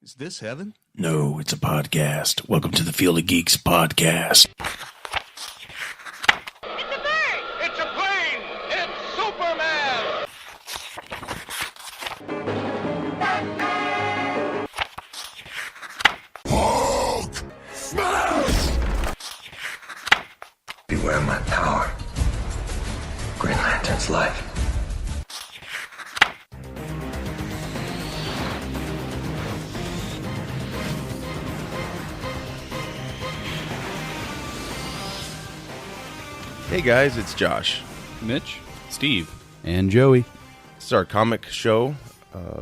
Is this heaven? No, it's a podcast. Welcome to the Field of Geeks podcast. It's a bird! It's a plane! It's Superman! Hulk smash! Beware my power. Green Lantern's life. Hey guys, it's Josh. Mitch, Steve, and Joey. This is our comic show.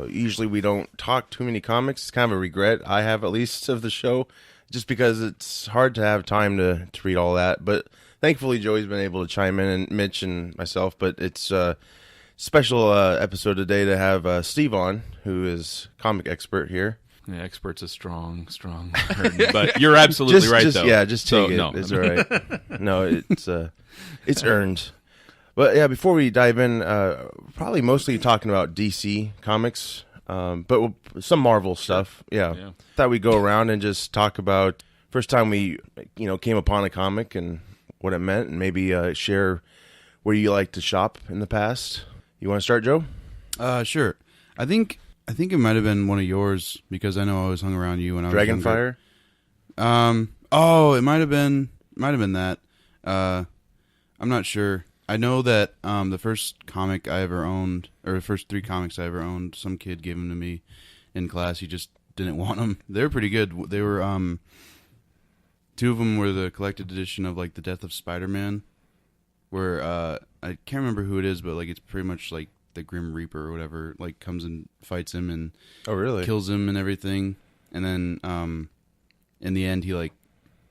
Usually we don't talk too many comics. It's kind of a regret I have, at least, of the show, just because it's hard to have time to read all that. But thankfully Joey's been able to chime in, and Mitch and myself. But it's a special episode today to have Steve on, who is comic expert here. Yeah, expert's a strong word, but you're absolutely right, though. Yeah, just take it. No. It's all right. No, it's earned. But yeah, before we dive in, probably mostly talking about DC comics, but some Marvel stuff. Yeah. Thought we'd go around and just talk about first time we, came upon a comic and what it meant, and maybe share where you like to shop in the past. You want to start, Joe? Sure. I think it might have been one of yours because I know I always hung around you when I was Dragonfire. It might have been that. I'm not sure. I know that the first comic I ever owned, or the first 3 comics I ever owned, some kid gave them to me in class. He just didn't want them. They were pretty good. They were 2 of them were the collected edition of like the Death of Spider-Man, where I can't remember who it is, but like it's pretty much like the Grim Reaper or whatever, like comes and fights him and kills him and everything. And then in the end, he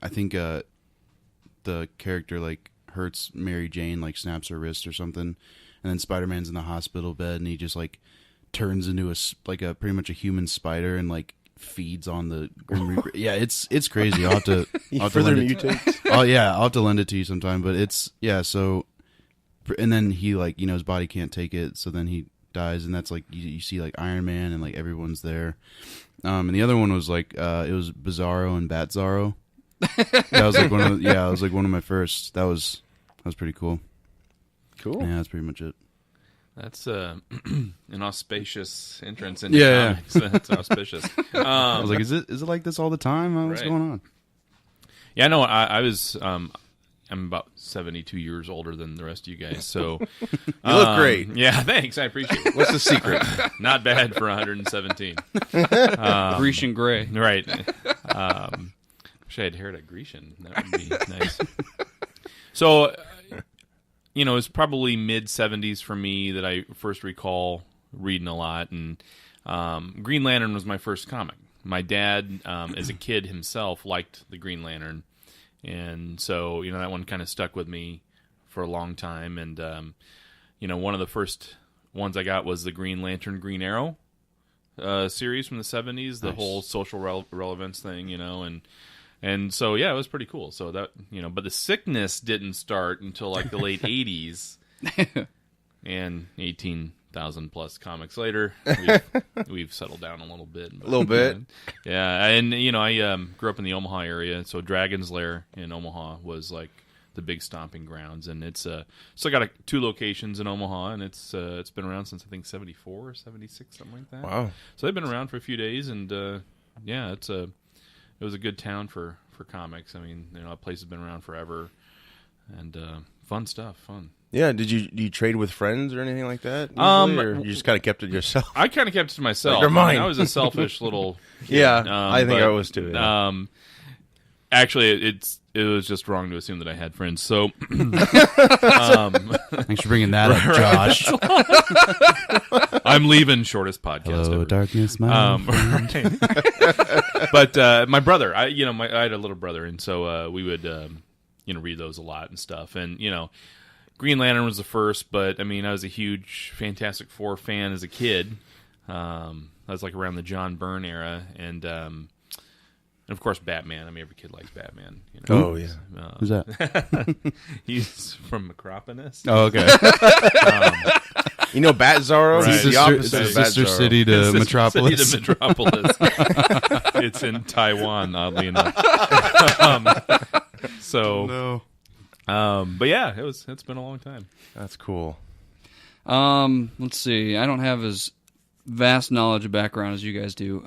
I think the character hurts Mary Jane, snaps her wrist or something. And then Spider-Man's in the hospital bed and he just turns into a pretty much a human spider and feeds on the Grim Reaper. Yeah, it's crazy. I'll have to Further mutates. Oh yeah, I'll have to lend it to you sometime. But it's so. And then he his body can't take it, so then he dies, and that's you see Iron Man and everyone's there. And the other one was it was Bizarro and Bat-Zarro. That was one of my first. That was pretty cool. Cool. Yeah, that's pretty much it. That's an auspicious entrance into comics. That's auspicious. I was is it like this all the time? What's going on? Yeah, no, I was. I'm about 72 years older than the rest of you guys, so you look great. Yeah, thanks. I appreciate it. What's the secret? Not bad for 117. Grecian gray. Right. Wish I had hair like Grecian. That would be nice. So, it's probably mid-70s for me that I first recall reading a lot, and Green Lantern was my first comic. My dad, as a kid himself, liked the Green Lantern. And so, that one kind of stuck with me for a long time. And, one of the first ones I got was the Green Lantern, Green Arrow series from the 70s, the whole social relevance thing, and so, yeah, it was pretty cool. So that, but the sickness didn't start until the late 80s and 18,000 plus comics later, we've settled down a little bit. A little bit. Yeah, and I grew up in the Omaha area, so Dragon's Lair in Omaha was the big stomping grounds, and it's still got 2 locations in Omaha, and it's been around since I think 74 or 76, something like that. Wow! So they've been around for a few days, and yeah, it was a good town for comics. I mean, that place has been around forever, and fun stuff, fun. Yeah, do you trade with friends or anything like that? Usually, or you just kind of kept it yourself? I kind of kept it to myself. They're mine. I was a selfish little kid. Yeah, I think I was too. Yeah. Actually, it was just wrong to assume that I had friends. So, thanks for bringing that up, Josh. I'm leaving shortest podcast Hello, ever. darkness, my friend. But my brother, I had a little brother, and so we would read those a lot and stuff, and Green Lantern was the first, but I mean, I was a huge Fantastic Four fan as a kid. I was around the John Byrne era, and of course Batman. I mean, every kid likes Batman. Oh yeah, who's that? He's from Acropolis. Oh, okay. You know Bat Zorro? Right. It's the opposite of Bat Sister Zorro. city to Metropolis. City to Metropolis. It's in Taiwan, oddly enough. But yeah, it's been a long time. That's cool. Let's see. I don't have as vast knowledge of background as you guys do.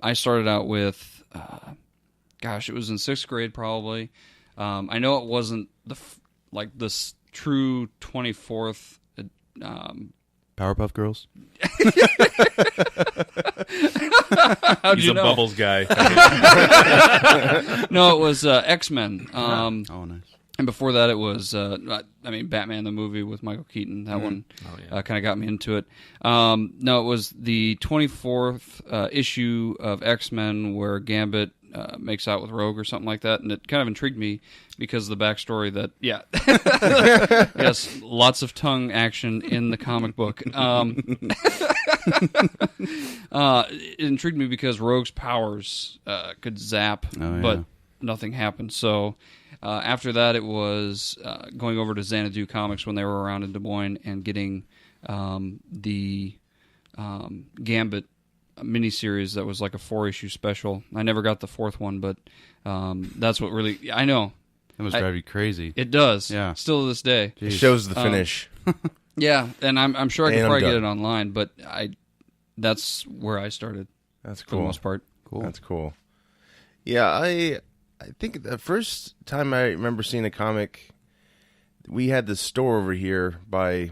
I started out with, it was in 6th grade probably. I know it wasn't this true 24th. Powerpuff Girls. He's a Bubbles guy. No, it was X-Men. Oh, nice. And before that, it was, Batman the movie with Michael Keaton. That one kind of got me into it. No, it was the 24th issue of X-Men where Gambit makes out with Rogue or something like that. And it kind of intrigued me because of the backstory that, yes, lots of tongue action in the comic book. It intrigued me because Rogue's powers could zap, but nothing happened. So... after that, it was going over to Xanadu Comics when they were around in Des Moines and getting the Gambit miniseries that was like a 4-issue special. I never got the 4th one, but that's what really... I know. That must drive you crazy. It does. Yeah. Still to this day. It shows the finish. Yeah, and I'm sure I can And I'm probably get done. it online, but that's where I started. That's For cool. the most part. Cool. That's cool. Yeah, I think the first time I remember seeing a comic, we had this store over here by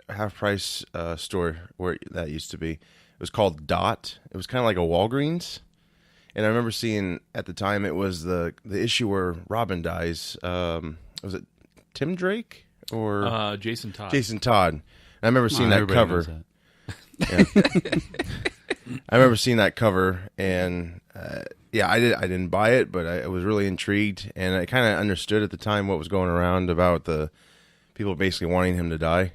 Half Price store where that used to be. It was called Dot. It was kind of like a Walgreens. And I remember seeing at the time it was the issue where Robin dies. Was it Tim Drake or Jason Todd? Jason Todd. And I remember seeing that Everybody cover. knows that. I remember seeing that cover, and I didn't buy it, but I was really intrigued, and I kind of understood at the time what was going around about the people basically wanting him to die.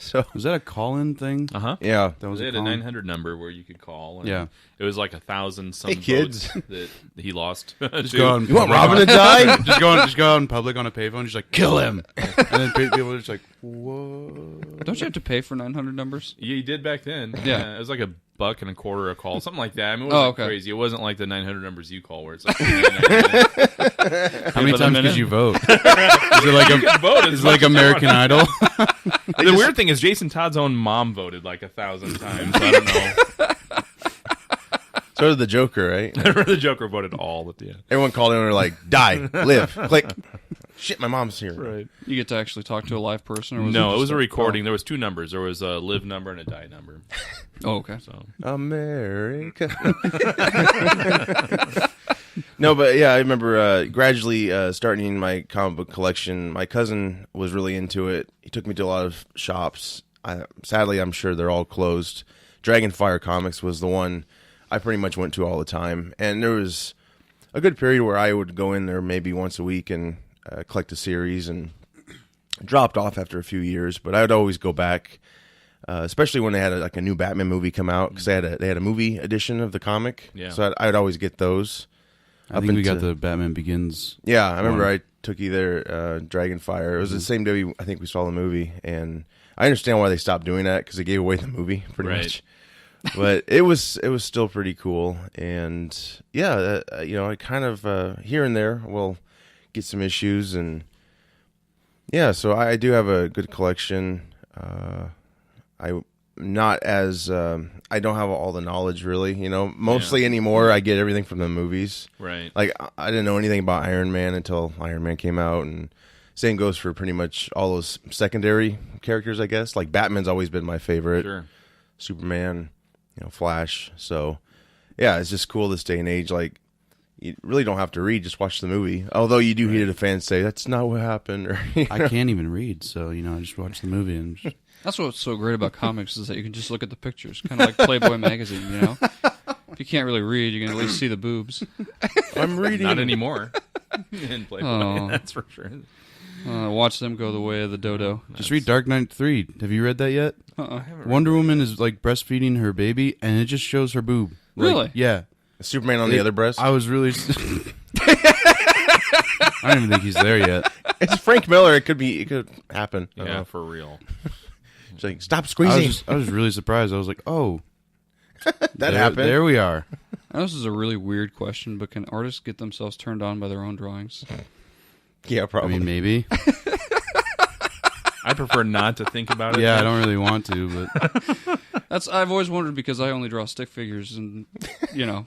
So Was that a call-in thing? Uh-huh. yeah, That was They a had a call-in? 900 number where you could call. And Yeah. It was like 1,000 some Hey, kids. votes that he lost. Just go on you want public Robin to die? just go out in public on a payphone, just like kill him, and then people are just like, whoa. Don't you have to pay for 900 numbers? Yeah, you did back then. Yeah. It was like $1.25 a call, something like that. I mean, it Oh, wasn't okay. crazy. It wasn't like the 900 numbers you call where it's like $9.99. How many for the times minute? could you vote? Is it like vote as is it much like as you American want. Idol? The weird thing is Jason Todd's own mom voted like 1,000 times. I don't know. So did the Joker, right? The Joker voted all at the end. Everyone called in and were like, die, live, click. Shit, my mom's here. Right. You get to actually talk to a live person? Or was No, it just was a recording. There was 2 numbers. There was a live number and a die number. Oh, okay. So America. No, but yeah, I remember gradually starting my comic book collection. My cousin was really into it. He took me to a lot of shops. Sadly, I'm sure they're all closed. Dragonfire Comics was the one I pretty much went to all the time. And there was a good period where I would go in there maybe once a week and collect a series, and dropped off after a few years. But I would always go back, especially when they had a new Batman movie come out, because they had a movie edition of the comic. Yeah. So I would always get those. I think we got the Batman Begins. Yeah, I remember I took you there, Dragonfire. It was the same day I think we saw the movie, and I understand why they stopped doing that because they gave away the movie pretty Right. much. But it was still pretty cool, and yeah, I kind of here and there will get some issues, and yeah, so I do have a good collection. I not as I don't have all the knowledge really, mostly anymore. I get everything from the movies. right. Like I didn't know anything about Iron Man until Iron Man came out, and same goes for pretty much all those secondary characters, I guess. Like Batman's always been my favorite. Sure. Superman, Flash. So yeah, it's just cool this day and age. Like you really don't have to read; just watch the movie. Although you do hear the fans say that's not what happened. Or I can't even read, so I just watch the movie and just, That's what's so great about comics is that you can just look at the pictures, kind of like Playboy magazine, If you can't really read, you can at least see the boobs. I'm reading. Not anymore. In Playboy, Oh. that's for sure. Watch them go the way of the dodo. just read Dark Knight 3. Have you read that yet? Wonder Woman is like breastfeeding her baby, and it just shows her boob. Like, Really? yeah. Superman on the other breast. I was really. I don't even think he's there yet. It's Frank Miller. It could happen. I don't Yeah, know. for real. She's like, stop squeezing. I was really surprised. I was like, oh, that happened. There we are. Now, this is a really weird question, but can artists get themselves turned on by their own drawings? Yeah, probably. I mean, maybe. I prefer not to think about it. Yeah, I don't really want to, but I've always wondered because I only draw stick figures, and No.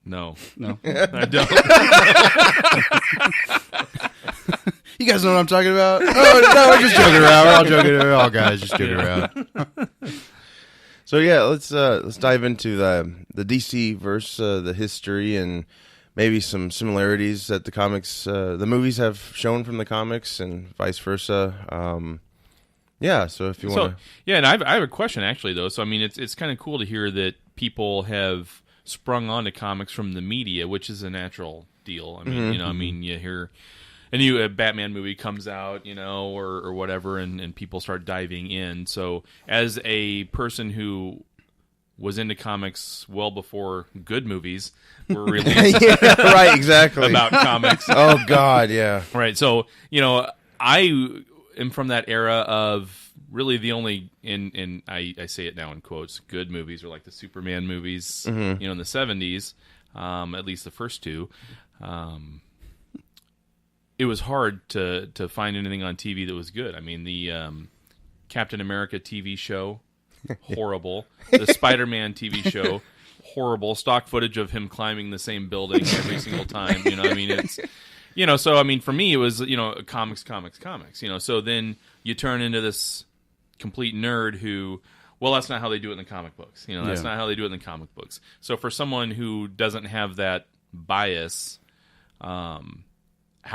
I don't. You guys know what I'm talking about? No, we're just joking around. We're all joking. We're all guys just joking around. So yeah, let's dive into the DC verse, the history, and maybe some similarities that the comics, the movies have shown from the comics, and vice versa. Yeah. So if you want to, yeah, and I have a question actually though. So I mean, it's kind of cool to hear that people have sprung onto comics from the media, which is a natural deal. I mean, you hear a Batman movie comes out, or whatever, and people start diving in. So as a person who was into comics well before good movies were released, yeah, right, exactly, about comics. Oh God, yeah, right. So I am from that era of really the only, and I say it now in quotes, good movies are like the Superman movies, in the 70s, at least the first two. It was hard to find anything on TV that was good. I mean, the Captain America TV show, horrible. The Spider-Man TV show, horrible. Stock footage of him climbing the same building every single time. I mean, it's so I mean, for me, it was comics. So then you turn into this complete nerd who, well, that's not how they do it in the comic books. That's not how they do it in the comic books. So for someone who doesn't have that bias, how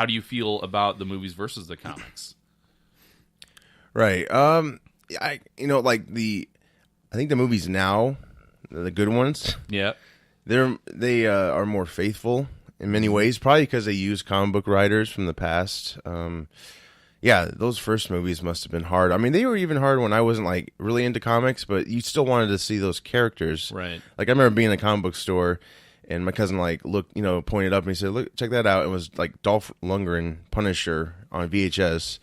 do you feel about the movies versus the comics? Right. I think the movies now, the good ones, yeah, they are more faithful in many ways, probably because they use comic book writers from the past. Yeah, those first movies must have been hard. I mean, they were even hard when I wasn't like really into comics, but you still wanted to see those characters. Right. Like I remember being in a comic book store, and my cousin looked, pointed up and he said, "Look, check that out." It was like Dolph Lundgren Punisher on VHS,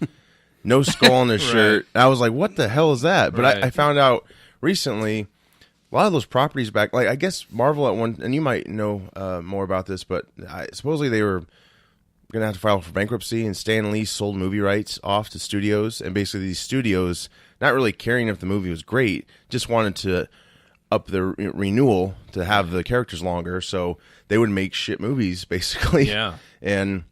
no skull on his shirt. And I was like, "What the hell is that?" But I found out recently a lot of those properties back, like I guess Marvel at one, and you might know more about this, but supposedly they were going to have to file for bankruptcy, and Stan Lee sold movie rights off to studios, and basically these studios, not really caring if the movie was great, just wanted to up the renewal to have the characters longer, so they would make shit movies, basically. Yeah. And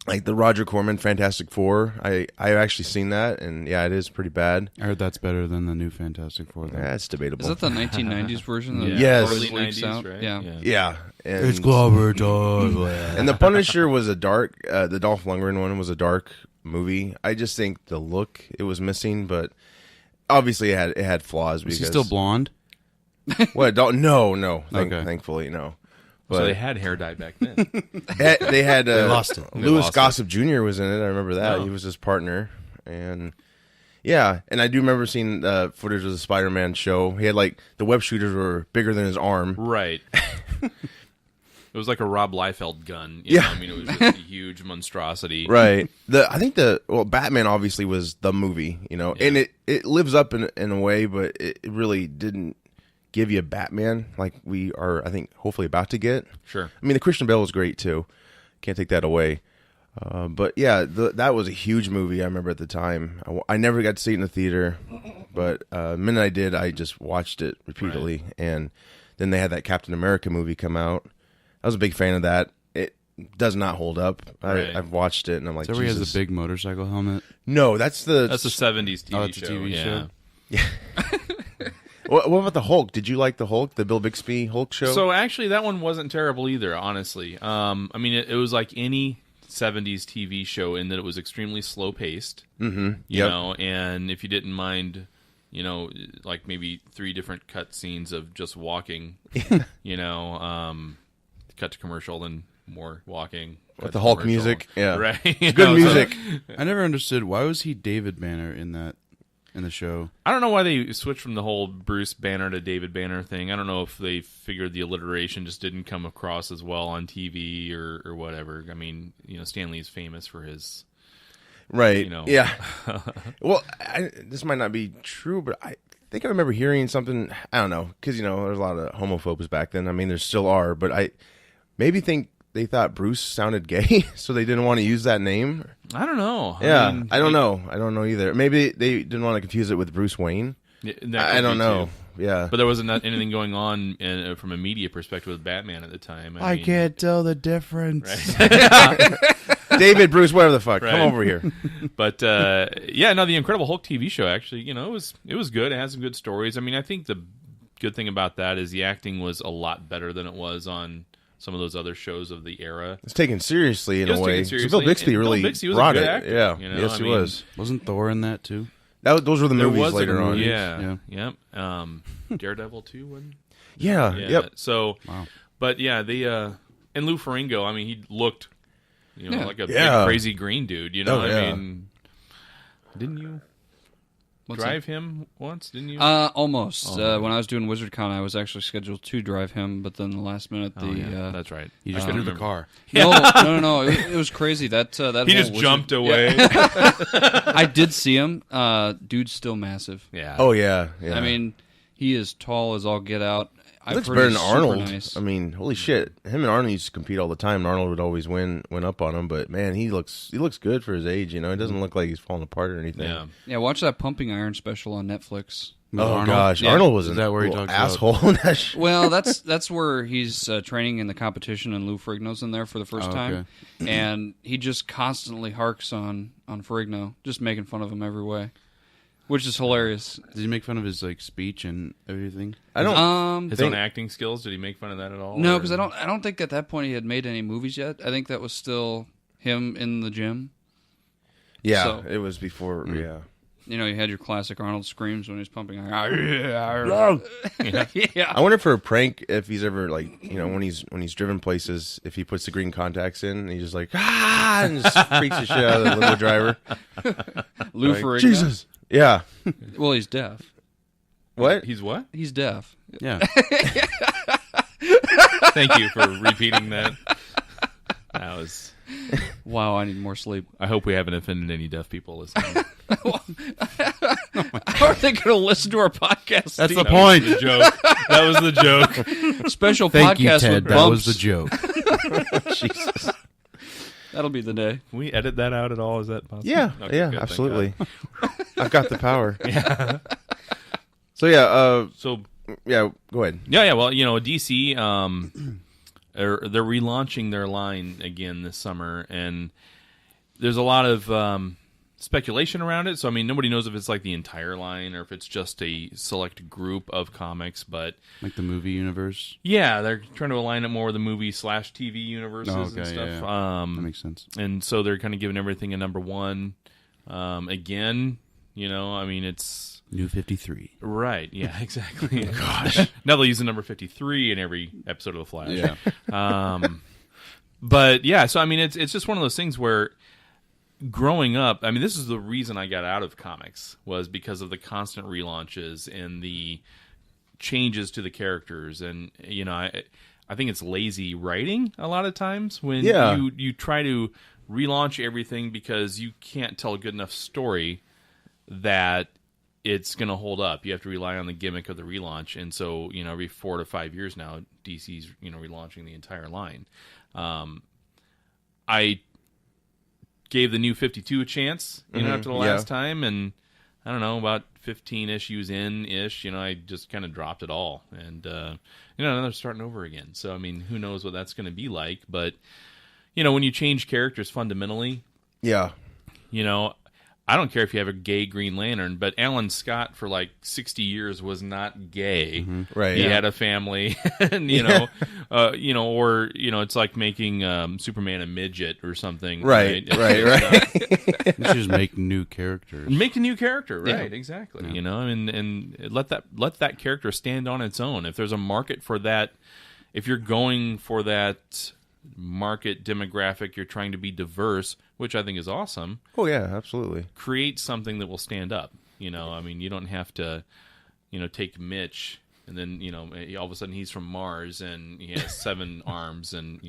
like the Roger Corman Fantastic Four, I've actually seen that, and yeah, it is pretty bad. I heard that's better than the new Fantastic Four. Yeah, it's debatable. Is that the 1990s version? That Yes. always Early leaks 90s, out? right? Yeah. And, It's Glover time. and the Punisher was a dark, the Dolph Lundgren one was a dark movie. I just think the look it was missing, but obviously it had flaws. Is Because he still blonde? What? No. Okay. Thankfully, no. So But they had hair dye back then. they had They lost it. Louis lost Gossett Jr. was in it. I remember that. Oh. He was his partner, and yeah, and I do remember seeing footage of the Spider-Man show. He had the web shooters were bigger than his arm. Right. It was like a Rob Liefeld gun. Yeah. I mean, it was just a huge monstrosity. Right. I think Batman obviously was the movie, and it lives up in a way, but it really didn't give you Batman like we are, I think, hopefully about to get. Sure. I mean, the Christian Bale was great too. Can't take that away. But yeah, that was a huge movie. I remember at the time. I never got to see it in the theater, but the minute I did, I just watched it repeatedly. Right. And then they had that Captain America movie come out. I was a big fan of that. It does not hold up. Right. I've watched it, and I'm like, Is that where he has Jesus. the big motorcycle helmet? No, that's the 70s TV that's show. a TV yeah. show? Yeah. What about the Hulk? Did you like the Hulk, the Bill Bixby Hulk show? So actually, that one wasn't terrible either. Honestly, I mean, it was like any 70s TV show in that it was extremely slow paced. Mm-hmm. You know, and if you didn't mind, like maybe 3 different cut scenes of just walking, cut to commercial, then more walking. With the Hulk music, yeah. Right. Good music. I never understood, why was he David Banner in the show? I don't know why they switched from the whole Bruce Banner to David Banner thing. I don't know if they figured the alliteration just didn't come across as well on TV or whatever. I mean, Stan Lee is famous for his Right. You know. Yeah. Well, this might not be true, but I think I remember hearing something. I don't know, because there's a lot of homophobes back then. I mean, there still are, but I maybe think they thought Bruce sounded gay, so they didn't want to use that name. I don't know. Yeah, I don't know. I don't know either. Maybe they didn't want to confuse it with Bruce Wayne. I don't know. Too. Yeah, but there wasn't anything going on from a media perspective with Batman at the time. I mean, can't tell the difference. Right? David, Bruce, whatever the fuck, Right. come over here. But the Incredible Hulk TV show actually, it was good. It has some good stories. I mean, I think the good thing about that is the acting was a lot better than it was on some of those other shows of the era. It's taken seriously in It was a way. taken So seriously, Bill Bixby and really Bill Bixby was brought a good it. actor, Yeah, yes, he was. Wasn't Thor in that too? Those were the There movies was later on. Yeah. Daredevil too. Wasn't? Yeah. Yeah. Yep. So, Wow. but yeah, and Lou Ferrigno. I mean, he looked, like a big crazy green dude. Oh, yeah. I mean, didn't you drive him once? Didn't you? Almost. When I was doing WizardCon, I was actually scheduled to drive him, but then the last minute, that's right. You just threw the car. No. It was crazy. That He whole just Wizard- jumped away. I did see him. Dude's still massive. Yeah. Oh yeah. Yeah. I mean, he is tall as all get out. He looks better than Arnold. I mean, holy shit, him and Arnold used to compete all the time, and Arnold would always win up on him. But man, he looks good for his age. He doesn't look like he's falling apart or anything. Yeah. Yeah, watch that Pumping Iron special on Netflix. With Oh Arnold? gosh, Yeah. Arnold was Is an that where he little talks about- asshole in that shit. Well, that's where he's training in the competition, and Lou Ferrigno's in there for the first time, and he just constantly harks on Ferrigno, just making fun of him every way, which is hilarious. Did he make fun of his speech and everything? I don't. His own acting skills. Did he make fun of that at all? No, or- because I don't think at that point he had made any movies yet. I think that was still him in the gym. Yeah, So- it was before. Yeah. You had your classic Arnold screams when he's pumping iron. Yeah. I wonder for a prank if he's ever when he's driven places, if he puts the green contacts in and he's just like and just freaks the shit out of the limo driver. Lou Like, Ferrigno. Jesus. Yeah. Well, he's deaf. What? He's what? He's deaf. Yeah. Thank you for repeating that. That was. Wow, I need more sleep. I hope we haven't offended any deaf people listening. How are they going to listen to our podcast? That's Steve? the point. The joke. That was the joke. Special Thank podcast you, Ted. with That bumps. was the joke. Jesus. That'll be the day. Can we edit that out at all? Is that possible? Yeah. Okay, yeah. good, thank Absolutely. I've got the power. Yeah. So yeah. So Yeah. Go ahead. yeah. Well, DC, they're relaunching their line again this summer, and there's a lot of speculation around it. So I mean, nobody knows if it's like the entire line or if it's just a select group of comics. But Like the movie universe. yeah, they're trying to align it more with the movie/TV universes and stuff. Yeah. That makes sense. And so they're kind of giving everything a number one. Again, I mean, it's New 53. right. Yeah, exactly. Gosh, now they'll use the number 53 in every episode of The Flash. Yeah. But yeah, so I mean, it's just one of those things where growing up, I mean, this is the reason I got out of comics was because of the constant relaunches and the changes to the characters, and I think it's lazy writing a lot of times when you try to relaunch everything because you can't tell a good enough story that it's going to hold up. You have to rely on the gimmick of the relaunch, and so every 4 to 5 years now, DC's relaunching the entire line. I gave the New 52 a chance, after the last time, and I don't know, about 15 issues in-ish, I just kind of dropped it all, and now they're starting over again. So I mean, who knows what that's going to be like? But when you change characters fundamentally, Yeah. I don't care if you have a gay Green Lantern, but Alan Scott for like 60 years was not gay. Right. He had a family, and or it's like making Superman a midget or something. Right. You should just make new characters. Make a new character, right? Yeah. Exactly. And let that character stand on its own. If there's a market for that, if you're going for that market demographic, you're trying to be diverse, which I think is awesome. Oh yeah, absolutely. Create something that will stand up. I mean, you don't have to, take Mitch And then, all of a sudden he's from Mars and he has 7 arms and,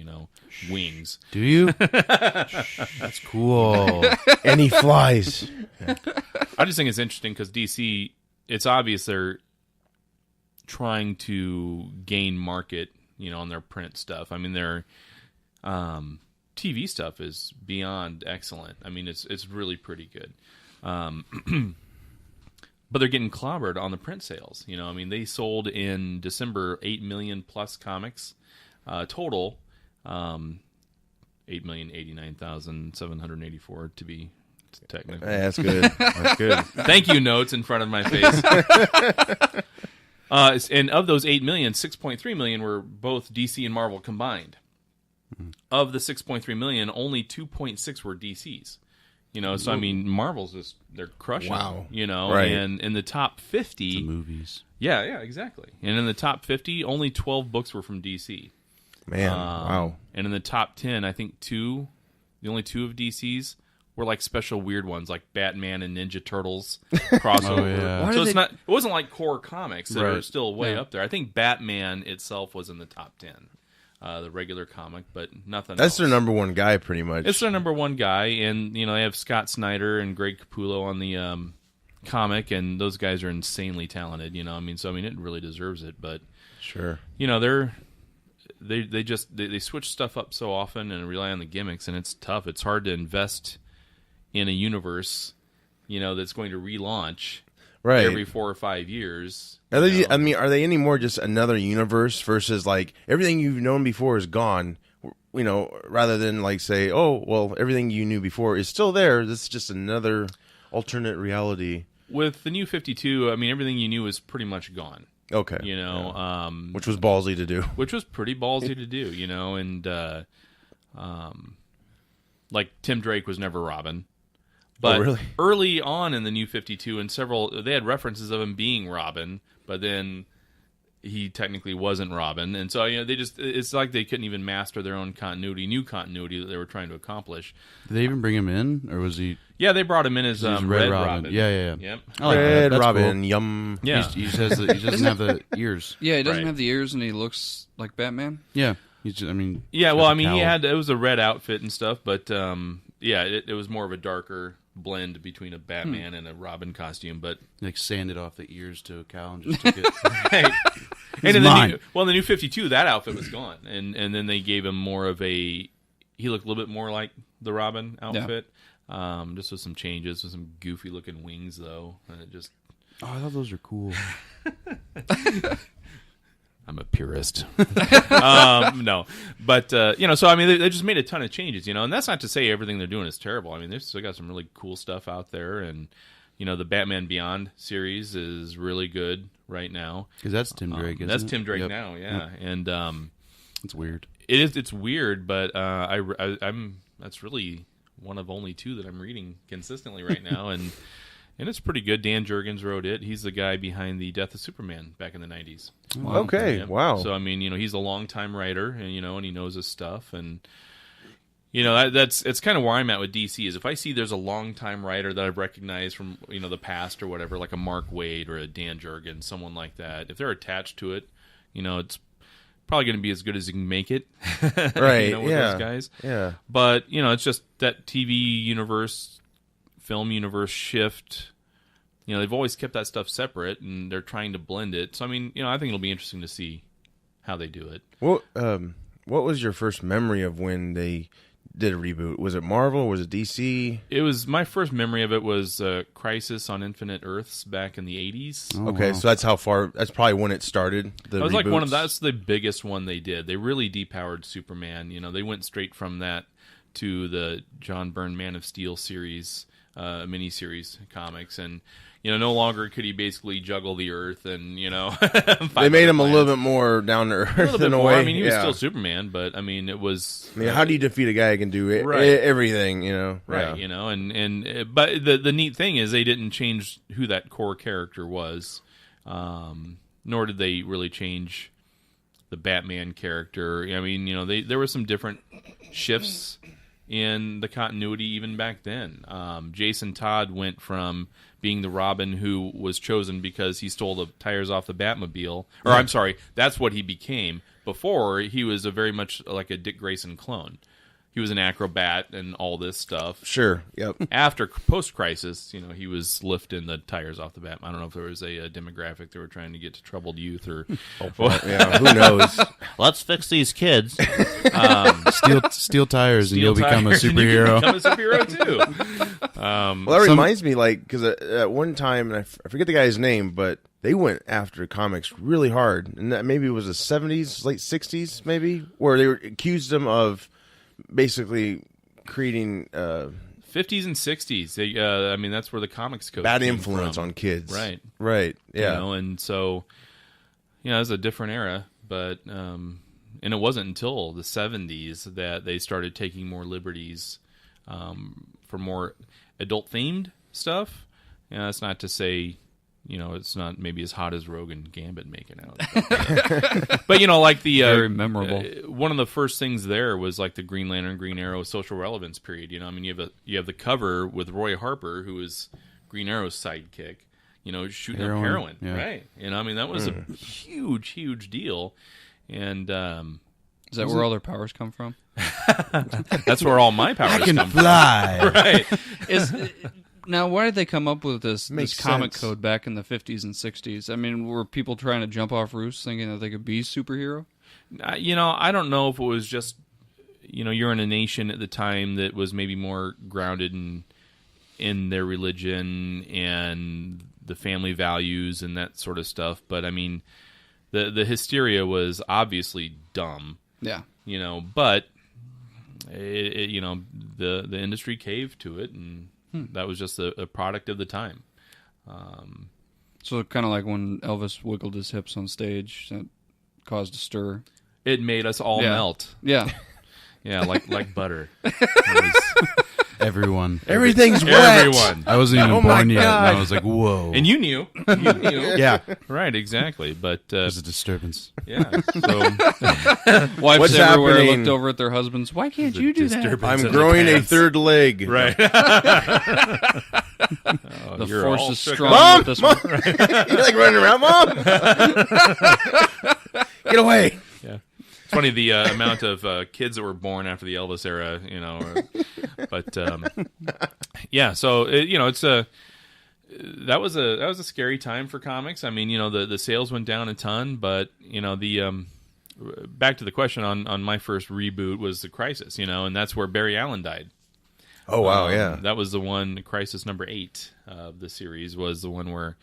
wings. Do you? That's cool. And he flies. I just think it's interesting because DC, it's obvious they're trying to gain market, on their print stuff. I mean, their TV stuff is beyond excellent. I mean, it's really pretty good. But they're getting clobbered on the print sales. I mean, they sold in December 8 million plus comics total. 8,089,784 to be technical. Hey, that's good. That's good. Thank you, notes in front of my face. And of those 8 million, 6.3 million were both DC and Marvel combined. Of the 6.3 million, only 2.6 were DC's. So I mean, Marvel's they're crushing. Wow. Right. And in the top 50, The movies. yeah, exactly. And in the top 50, only 12 books were from DC. Man, wow. And in the top 10, I think the only 2 of DC's were like special weird ones, like Batman and Ninja Turtles crossover. Oh, yeah. So it wasn't like core comics that are Right. still way up there. I think Batman itself was in the top 10. The regular comic, but nothing That's else. their number one guy, pretty much. It's their number one guy, and they have Scott Snyder and Greg Capullo on the comic, and those guys are insanely talented. I mean, it really deserves it. But Sure. they switch stuff up so often and rely on the gimmicks, and it's tough. It's hard to invest in a universe, that's going to relaunch Right. every 4 or 5 years. Are they any more just another universe versus like everything you've known before is gone? Rather than like say, oh, well, everything you knew before is still there. This is just another alternate reality. With the New 52, I mean, everything you knew is pretty much gone. Okay. Which was ballsy to do. Which was pretty ballsy to do, and like Tim Drake was never Robin. But really? Early on in the New 52, and they had references of him being Robin, but then he technically wasn't Robin, and so it's like they couldn't even master their own new continuity that they were trying to accomplish. Did they even bring him in, or was he? Yeah, they brought him in as He's Red Robin. Yeah. Yep. I like that. Red That's Robin, cool. yum. Yeah. He doesn't have the ears. Yeah, he doesn't Right. have the ears, and he looks like Batman. Yeah. He's just, Yeah, got well, the I mean, cowl. it was a red outfit and stuff, but it was more of a darker blend between a Batman and a Robin costume, but like sanded off the ears to a cow and just took it. and in mine. the New 52, that outfit was gone, and then they gave him more of he looked a little bit more like the Robin outfit, just with some changes, with some goofy looking wings though, and it just. Oh, I thought those were cool. I'm a purist. No, but so I mean, they just made a ton of changes, and that's not to say everything they're doing is terrible. I mean, they've still got some really cool stuff out there, and the Batman Beyond series is really good right now. Because that's Tim Drake. Isn't That's it? Tim Drake Yep. now, yeah, Yep. and It's weird. it's weird, but I'm that's really one of only 2 that I'm reading consistently right now, and it's pretty good. Dan Jurgens wrote it. He's the guy behind the Death of Superman back in the 90s. Okay. Yeah. Wow. So I mean, he's a longtime writer, and and he knows his stuff, and it's kind of where I'm at with DC. Is if I see there's a longtime writer that I've recognized from the past or whatever, like a Mark Waid or a Dan Jurgens, someone like that. If they're attached to it, it's probably going to be as good as you can make it. Right. With yeah. those guys. Yeah. But it's just that TV universe, film universe shift. They've always kept that stuff separate, and they're trying to blend it. So I mean, I think it'll be interesting to see how they do it. What was your first memory of when they did a reboot? Was it Marvel? Was it DC? It was my first memory of it was Crisis on Infinite Earths back in the 80s. Oh, Okay, wow. so that's how far. That's probably when it started. That was like that's the biggest one they did. They really depowered Superman. They went straight from that to the John Byrne Man of Steel series, miniseries comics, and no longer could he basically juggle the Earth, and They made him a little bit more down to earth a little bit in a more. way. I mean, he was Yeah. still Superman, but I mean, it was. I mean, how do you defeat a guy who can do Right. everything? Right, Yeah. But the neat thing is they didn't change who that core character was, nor did they really change the Batman character. I mean, there were some different shifts in the continuity even back then. Jason Todd went from being the Robin who was chosen because he stole the tires off the Batmobile. Or, I'm sorry, that's what he became. Before, he was a very much like a Dick Grayson clone. He was an acrobat and all this stuff. Sure. Yep. After post-crisis, he was lifting the tires off the bat. I don't know if there was a demographic they were trying to get to troubled youth or... Yeah, who knows? Let's fix these kids. Steal tires and you'll become a tires, and you superhero. can become a superhero, too. Well, that reminds me, because at one time, and I forget the guy's name, but they went after comics really hard. And that maybe it was the 70s, late 60s, maybe, where they accused them of basically creating 50s and 60s. That's where the comics code bad came influence from. on kids. Right. Yeah. And so, it was a different era, but and it wasn't until the 70s that they started taking more liberties for more adult-themed stuff. That's not to say... it's not maybe as hot as Rogue and Gambit making out. But like the... Very memorable. One of the first things there was like the Green Lantern, Green Arrow social relevance period. You have the cover with Roy Harper, who is Green Arrow's sidekick, shooting up heroin. Yeah. Right. That was a huge, huge deal. And... Is that where all their powers come from? that's where all my powers come fly. from. Right. Now, why did they come up with this comic sense. code back in the 50s and 60s? Were people trying to jump off roofs thinking that they could be superhero? I don't know if it was just, you're in a nation at the time that was maybe more grounded in their religion and the family values and that sort of stuff. But, the hysteria was obviously dumb. Yeah. But, the industry caved to it, and that was just a product of the time. So kind of like when Elvis wiggled his hips on stage, that caused a stir. It made us all melt. Yeah. Yeah, like butter. Everyone. Everything's wet. Everyone. I wasn't even born yet, and I was like, whoa. And you knew. You knew. Yeah. Right, exactly. But There's a disturbance. yeah. So Wives What's everywhere happening? looked over at their husbands. Why can't you do that? I'm growing a third leg. right. The you're force all is shook strong Mom! with this Mom! one. You're like running around, Mom. Get away. Yeah. It's funny the amount of kids that were born after the Elvis era, but yeah. So it's that was a scary time for comics. The sales went down a ton, but the back to the question on my first reboot was the Crisis, and that's where Barry Allen died. Oh, wow, yeah. That was the one, Crisis number 8 of the series was the one where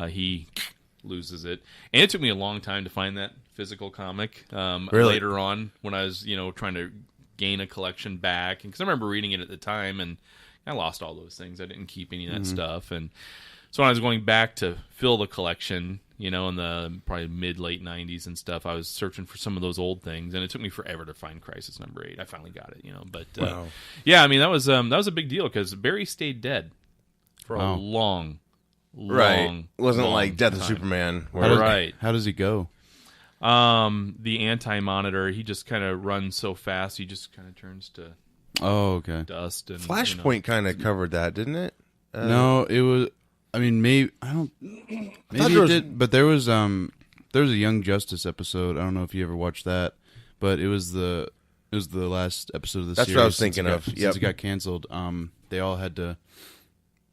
he loses it. And it took me a long time to find that physical comic. Really? Later on, when I was, trying to gain a collection back. Because I remember reading it at the time, and I lost all those things. I didn't keep any of that stuff. And so when I was going back to fill the collection, in the probably mid-late 90s and stuff, I was searching for some of those old things, and it took me forever to find Crisis number 8. I finally got it, But Wow. yeah, that was a big deal because Barry stayed dead for a long, Right. It wasn't long like Death of time. Superman. Right. How does he go? The Anti-Monitor, he just kind of runs so fast, he just kind of turns to Oh, okay. dust. And Flashpoint kind of covered that, didn't it? No, it was. Maybe I don't. Maybe there it was- did, but there was a Young Justice episode. I don't know if you ever watched that, but it was the last episode of the That's series. what I was since thinking it got- of. Since Yep. it got canceled, they all had to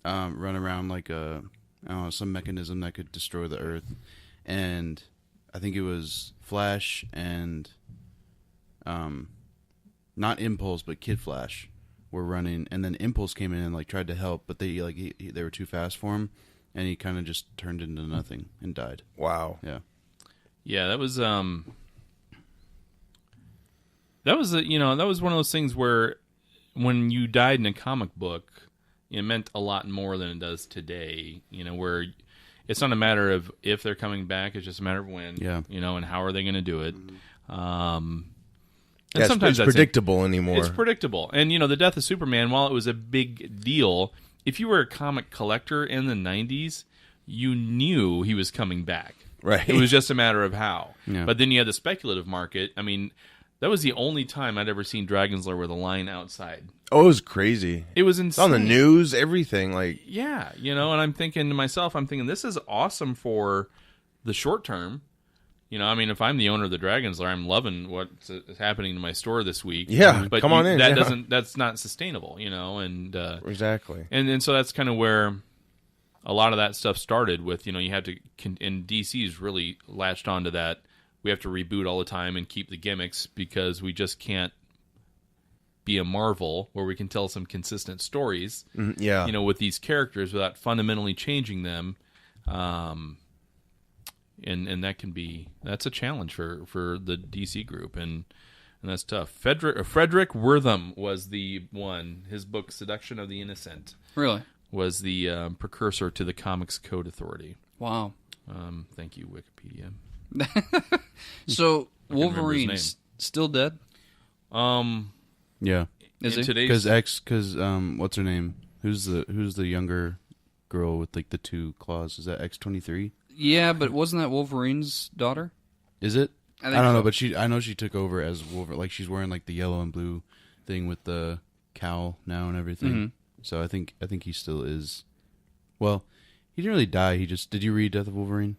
run around like some mechanism that could destroy the Earth, and I think it was Flash and not Impulse, but Kid Flash were running, and then Impulse came in and tried to help, but they they were too fast for him, and he kind of just turned into nothing and died. Wow. Yeah. Yeah, that was one of those things where when you died in a comic book, it meant a lot more than it does today. Where it's not a matter of if they're coming back; it's just a matter of when. Yeah. And how are they going to do it? And Yeah, sometimes it's that's predictable anymore. It's predictable. And, the death of Superman, while it was a big deal, if you were a comic collector in the 90s, you knew he was coming back. Right. It was just a matter of how. Yeah. But then you had the speculative market. That That was the only time I'd ever seen Dragon's Lair with a line outside. Oh, it was crazy. It was It's insane. on the news, everything. Like, Yeah, and I'm thinking to myself, this is awesome for the short term. I mean, if I'm the owner of the Dragon's Lair, I'm loving what's happening to my store this week. Yeah, but come on in. That's not sustainable, and exactly. and so that's kind of where a lot of that stuff started with. You have to, and DC's really latched onto that. We have to reboot all the time and keep the gimmicks because we just can't be a Marvel where we can tell some consistent stories. Yeah. With these characters without fundamentally changing them. And that's a challenge for the DC group, and that's tough. Frederick Wortham was the one. His book Seduction of the Innocent Really? was the precursor to the Comics Code Authority. Wow. Thank you, Wikipedia. So remember his Wolverine's still dead? Yeah. Is he? Because what's her name? Who's the younger girl with like the two claws? Is that X-23? Yeah, but wasn't that Wolverine's daughter? Is it? I I don't know, so. but I know she took over as Wolverine. Like she's wearing like the yellow and blue thing with the cowl now and everything. Mm-hmm. So I think he still is. Well, he didn't really die. Did you read Death of Wolverine?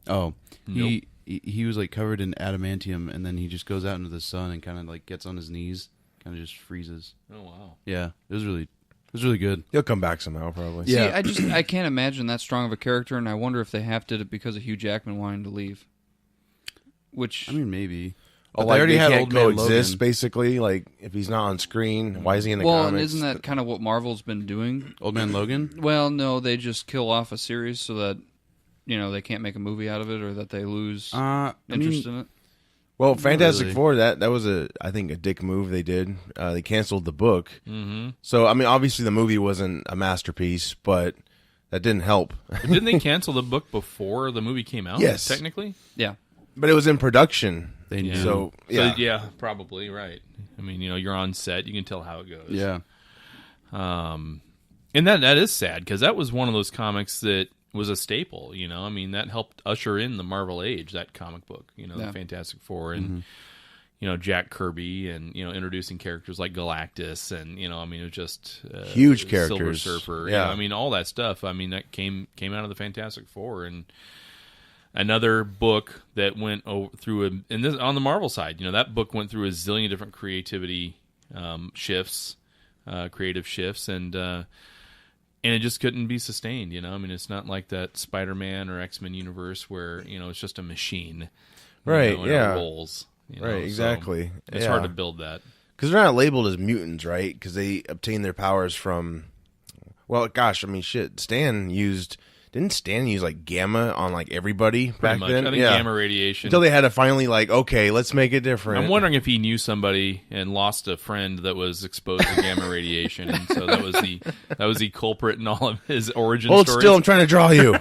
Oh, Nope. He was like covered in adamantium, and then he just goes out into the sun and kind of like gets on his knees, kind of just freezes. Oh wow. Yeah, it was really good. He'll come back somehow, probably. See, I can't imagine that strong of a character, and I wonder if they half did it because of Hugh Jackman wanting to leave. Which I mean, maybe. Oh, But like they can't Old Man coexist, Logan. basically. Like, if he's not on screen, why is he in the well, and comics? isn't that kind of what Marvel's been doing? Old Man Logan. Well, no, they just kill off a series so that they can't make a movie out of it, or that they lose interest in it. Well, Fantastic really. Four, that was I think a dick move they did. They canceled the book. Mm-hmm. So, I mean, obviously the movie wasn't a masterpiece, but that didn't help. Didn't they cancel the book before the movie came out? Yes. Technically. Yeah. But it was in production. They knew. So, yeah. Yeah, probably right. I mean, you're on set, you can tell how it goes. Yeah. And that is sad because that was one of those comics that was a staple. I mean, that helped usher in the Marvel age. That comic book, the Fantastic Four, and Jack Kirby, and introducing characters like Galactus, and I mean, it was just Huge Silver characters. Surfer. Yeah. I mean, all that stuff. I mean, that came out of the Fantastic Four, and another book that went through and this on the Marvel side. That book went through a zillion different creative shifts, and it just couldn't be sustained, I mean, it's not like that Spider-Man or X-Men universe where, it's just a machine. Right, and yeah. It rolls. Right, exactly. So it's hard to build that. Because they're not labeled as mutants, right? Because they obtain their powers from... Well, gosh, I mean, shit. Didn't Stan use, like, gamma on, like, everybody Pretty back much. then? I think gamma radiation. Until they had to finally, like, okay, let's make it different. I'm wondering if he knew somebody and lost a friend that was exposed to gamma radiation, and so that was the culprit in all of his origin Hold stories. still, I'm trying to draw you.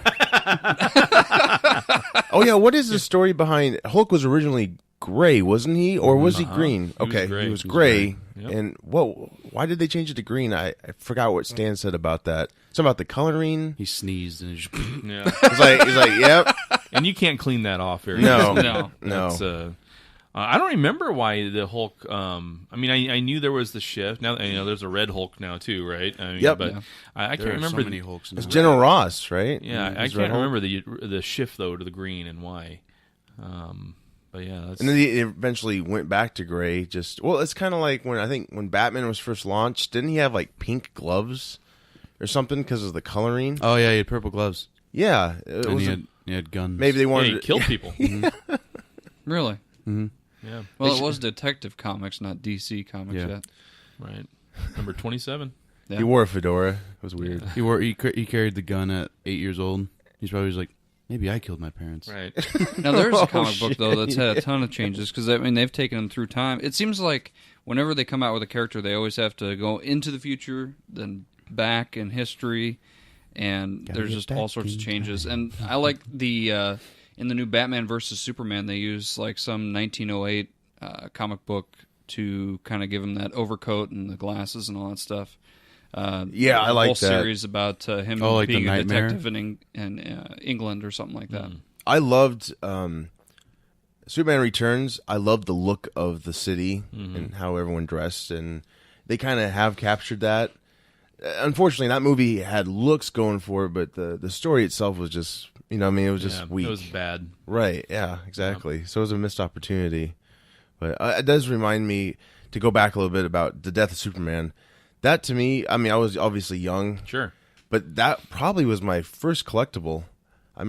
Oh, yeah, what is the story behind... Hulk was originally gray, wasn't he? Or was he green? He was Okay, gray. he was gray. Yep. And, why did they change it to green? I forgot what Stan said about that. Something about the coloring. He sneezed and he just Yeah. He's like, yep. And you can't clean that off very No, easily. No. no. I don't remember why the Hulk. I mean, I knew there was the shift. Now there's a Red Hulk now too, right? I mean, Yep. But Yeah. I can't there are remember so many Hulks. It's now. General Ross, right? Yeah, I He's Red can't Hulk. remember the shift though to the green and why. But yeah, that's And then he eventually went back to gray. It's kind of like when Batman was first launched. Didn't he have like pink gloves or something because of the coloring? Oh yeah, he had purple gloves. Yeah, And he had guns. maybe they yeah, wanted he to killed people. Really? Yeah, Well, it was Detective Comics, not DC Comics Yeah. yet. right. Number 27. Yeah. He wore a fedora. It was weird. He carried the gun at 8 years old. He's probably just like, maybe I killed my parents. Right. Now, there's a comic book, though, that's had a ton of changes, because, I mean, they've taken them through time. It seems like whenever they come out with a character, they always have to go into the future, then back in history, and Gotta there's get just all back sorts of in changes. And I like in the new Batman versus Superman, they use, like, some 1908 comic book to kind of give him that overcoat and the glasses and all that stuff. Yeah, I the like whole that. series about him like being the a Nightmare? detective in England or something like that. I loved Superman Returns, I love the look of the city and how everyone dressed, and they kind of have captured that. Unfortunately, that movie had looks going for it, but the story itself was just, it was just weak. It was bad. Right, yeah, exactly. Yeah. So it was a missed opportunity. But it does remind me to go back a little bit about the death of Superman. That to me, I was obviously young. Sure. But that probably was my first collectible. I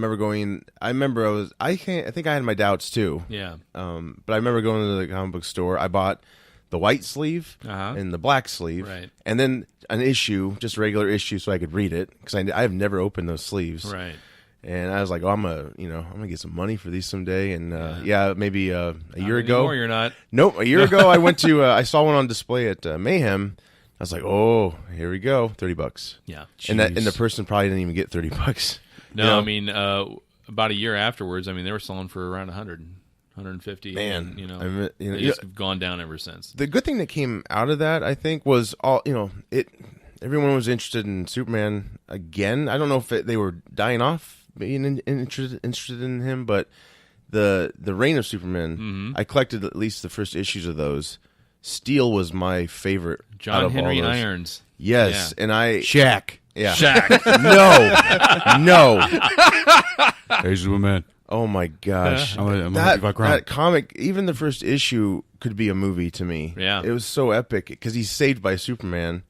think I had my doubts too. Yeah. But I remember going to the comic book store. I bought the white sleeve and the black sleeve. Right. And then an issue, just a regular issue so I could read it. Because I have never opened those sleeves. Right. And I was like, I'm gonna get some money for these someday. And maybe a year ago. Anymore, you're not. Nope. A year ago, I went to. I saw one on display at Mayhem. I was like, oh, here we go, $30. Yeah. And the person probably didn't even get $30. No, about a year afterwards, they were selling for around 100, 150. Man, and, they just have gone down ever since. The good thing that came out of that, I think, was everyone was interested in Superman again. I don't know if they were dying off being interested in him, but the Reign of Superman, I collected at least the first issues of those. Steel was my favorite. John Henry Irons. Yes, yeah. And Shaq. Yeah. Shaq. No. Hey, Superman. Oh my gosh. I'm that comic, even the first issue could be a movie to me. Yeah. It was so epic because he's saved by Superman.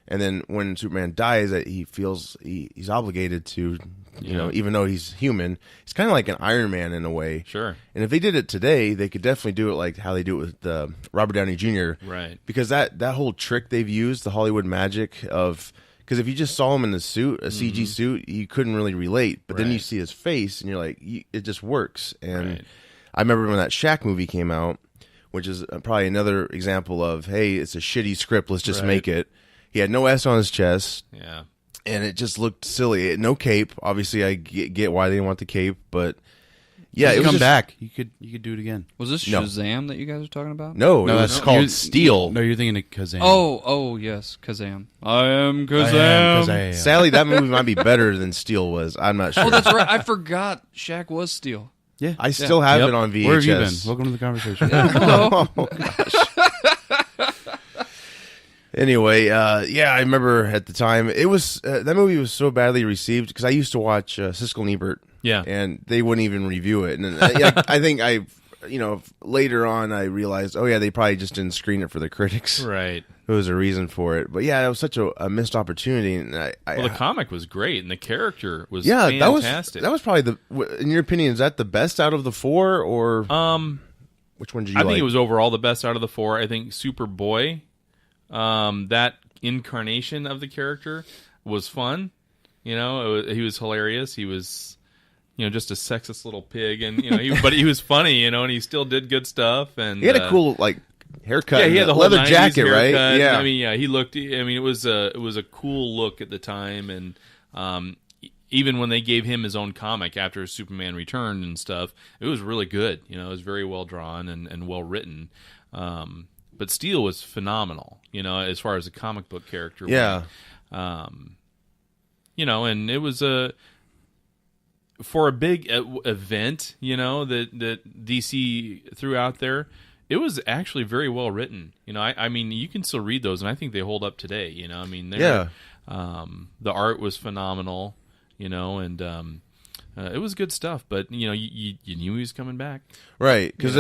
And then when Superman dies, he feels he's obligated to, even though he's human, it's kind of like an Iron Man in a way. Sure. And if they did it today, they could definitely do it like how they do it with Robert Downey Jr. Right. Because that whole trick they've used, the Hollywood magic of, because if you just saw him in a suit, a CG suit, you couldn't really relate. But then you see his face, and you're like, it just works. And I remember when that Shaq movie came out, which is probably another example of, hey, it's a shitty script, let's just make it. He had no S on his chest. Yeah. And it just looked silly. No cape. Obviously, I get why they didn't want the cape, but yeah, it was come back. You could do it again. Was this Shazam that you guys are talking about? No, it was called Steel. No, you're thinking of Kazam. Oh, yes, Kazam. I am Kazam. Sadly, that movie might be better than Steel was. I'm not sure. Oh, that's right. I forgot Shaq was Steel. Yeah, I still have it on VHS. Where have you been? Welcome to the conversation. Hello. Oh, gosh. Anyway, I remember at the time it was that movie was so badly received because I used to watch Siskel and Ebert, and they wouldn't even review it. And I think later on I realized, they probably just didn't screen it for the critics. Right. There was a reason for it, but it was such a missed opportunity. And the comic was great, and the character was fantastic. That was probably in your opinion, is that the best out of the four, or which one did you like? I think it was overall the best out of the four. I think Superboy. That incarnation of the character was fun. He was hilarious. He was, just a sexist little pig, and but he was funny. And he still did good stuff. And he had a cool haircut. Yeah, he had the whole leather jacket, haircut. right? Yeah. He looked. It was a cool look at the time, and even when they gave him his own comic after Superman returned and stuff, it was really good. It was very well drawn and well written. But Steel was phenomenal, as far as a comic book character. Yeah. And it was for a big event, that DC threw out there. It was actually very well written. I mean, you can still read those, and I think they hold up today. The art was phenomenal. And it was good stuff. But you knew he was coming back, right? Because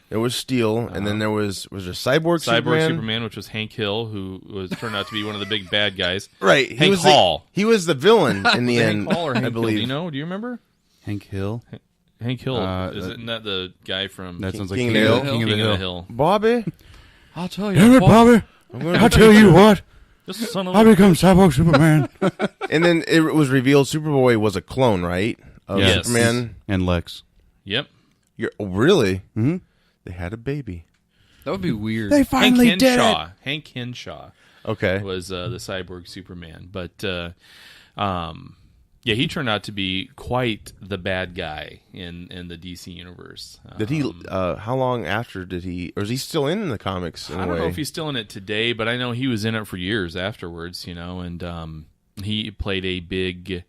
there was Steel, and then there was there Cyborg Superman, which was Hank Hill, who turned out to be one of the big bad guys. Right, Hank Hall. He was the villain in the end. Hank Hall or Hank I believe. Hill? Do you remember Hank Hill? Hank Hill. Isn't that the guy from That sounds like King of the Hill? King of the Hill? Bobby. I'll tell you. Damn it, Bobby! I'll tell you what. I become Cyborg Superman. And then it was revealed Superboy was a clone, right? Of Superman and Lex. Yep. Really? Mm-hmm. They had a baby. That would be weird. They finally did it. Hank Henshaw. Okay. Was the Cyborg Superman, but he turned out to be quite the bad guy in the DC universe. Did he? How long after did he? Or is he still in the comics? I don't know if he's still in it today, but I know he was in it for years afterwards. And he played a big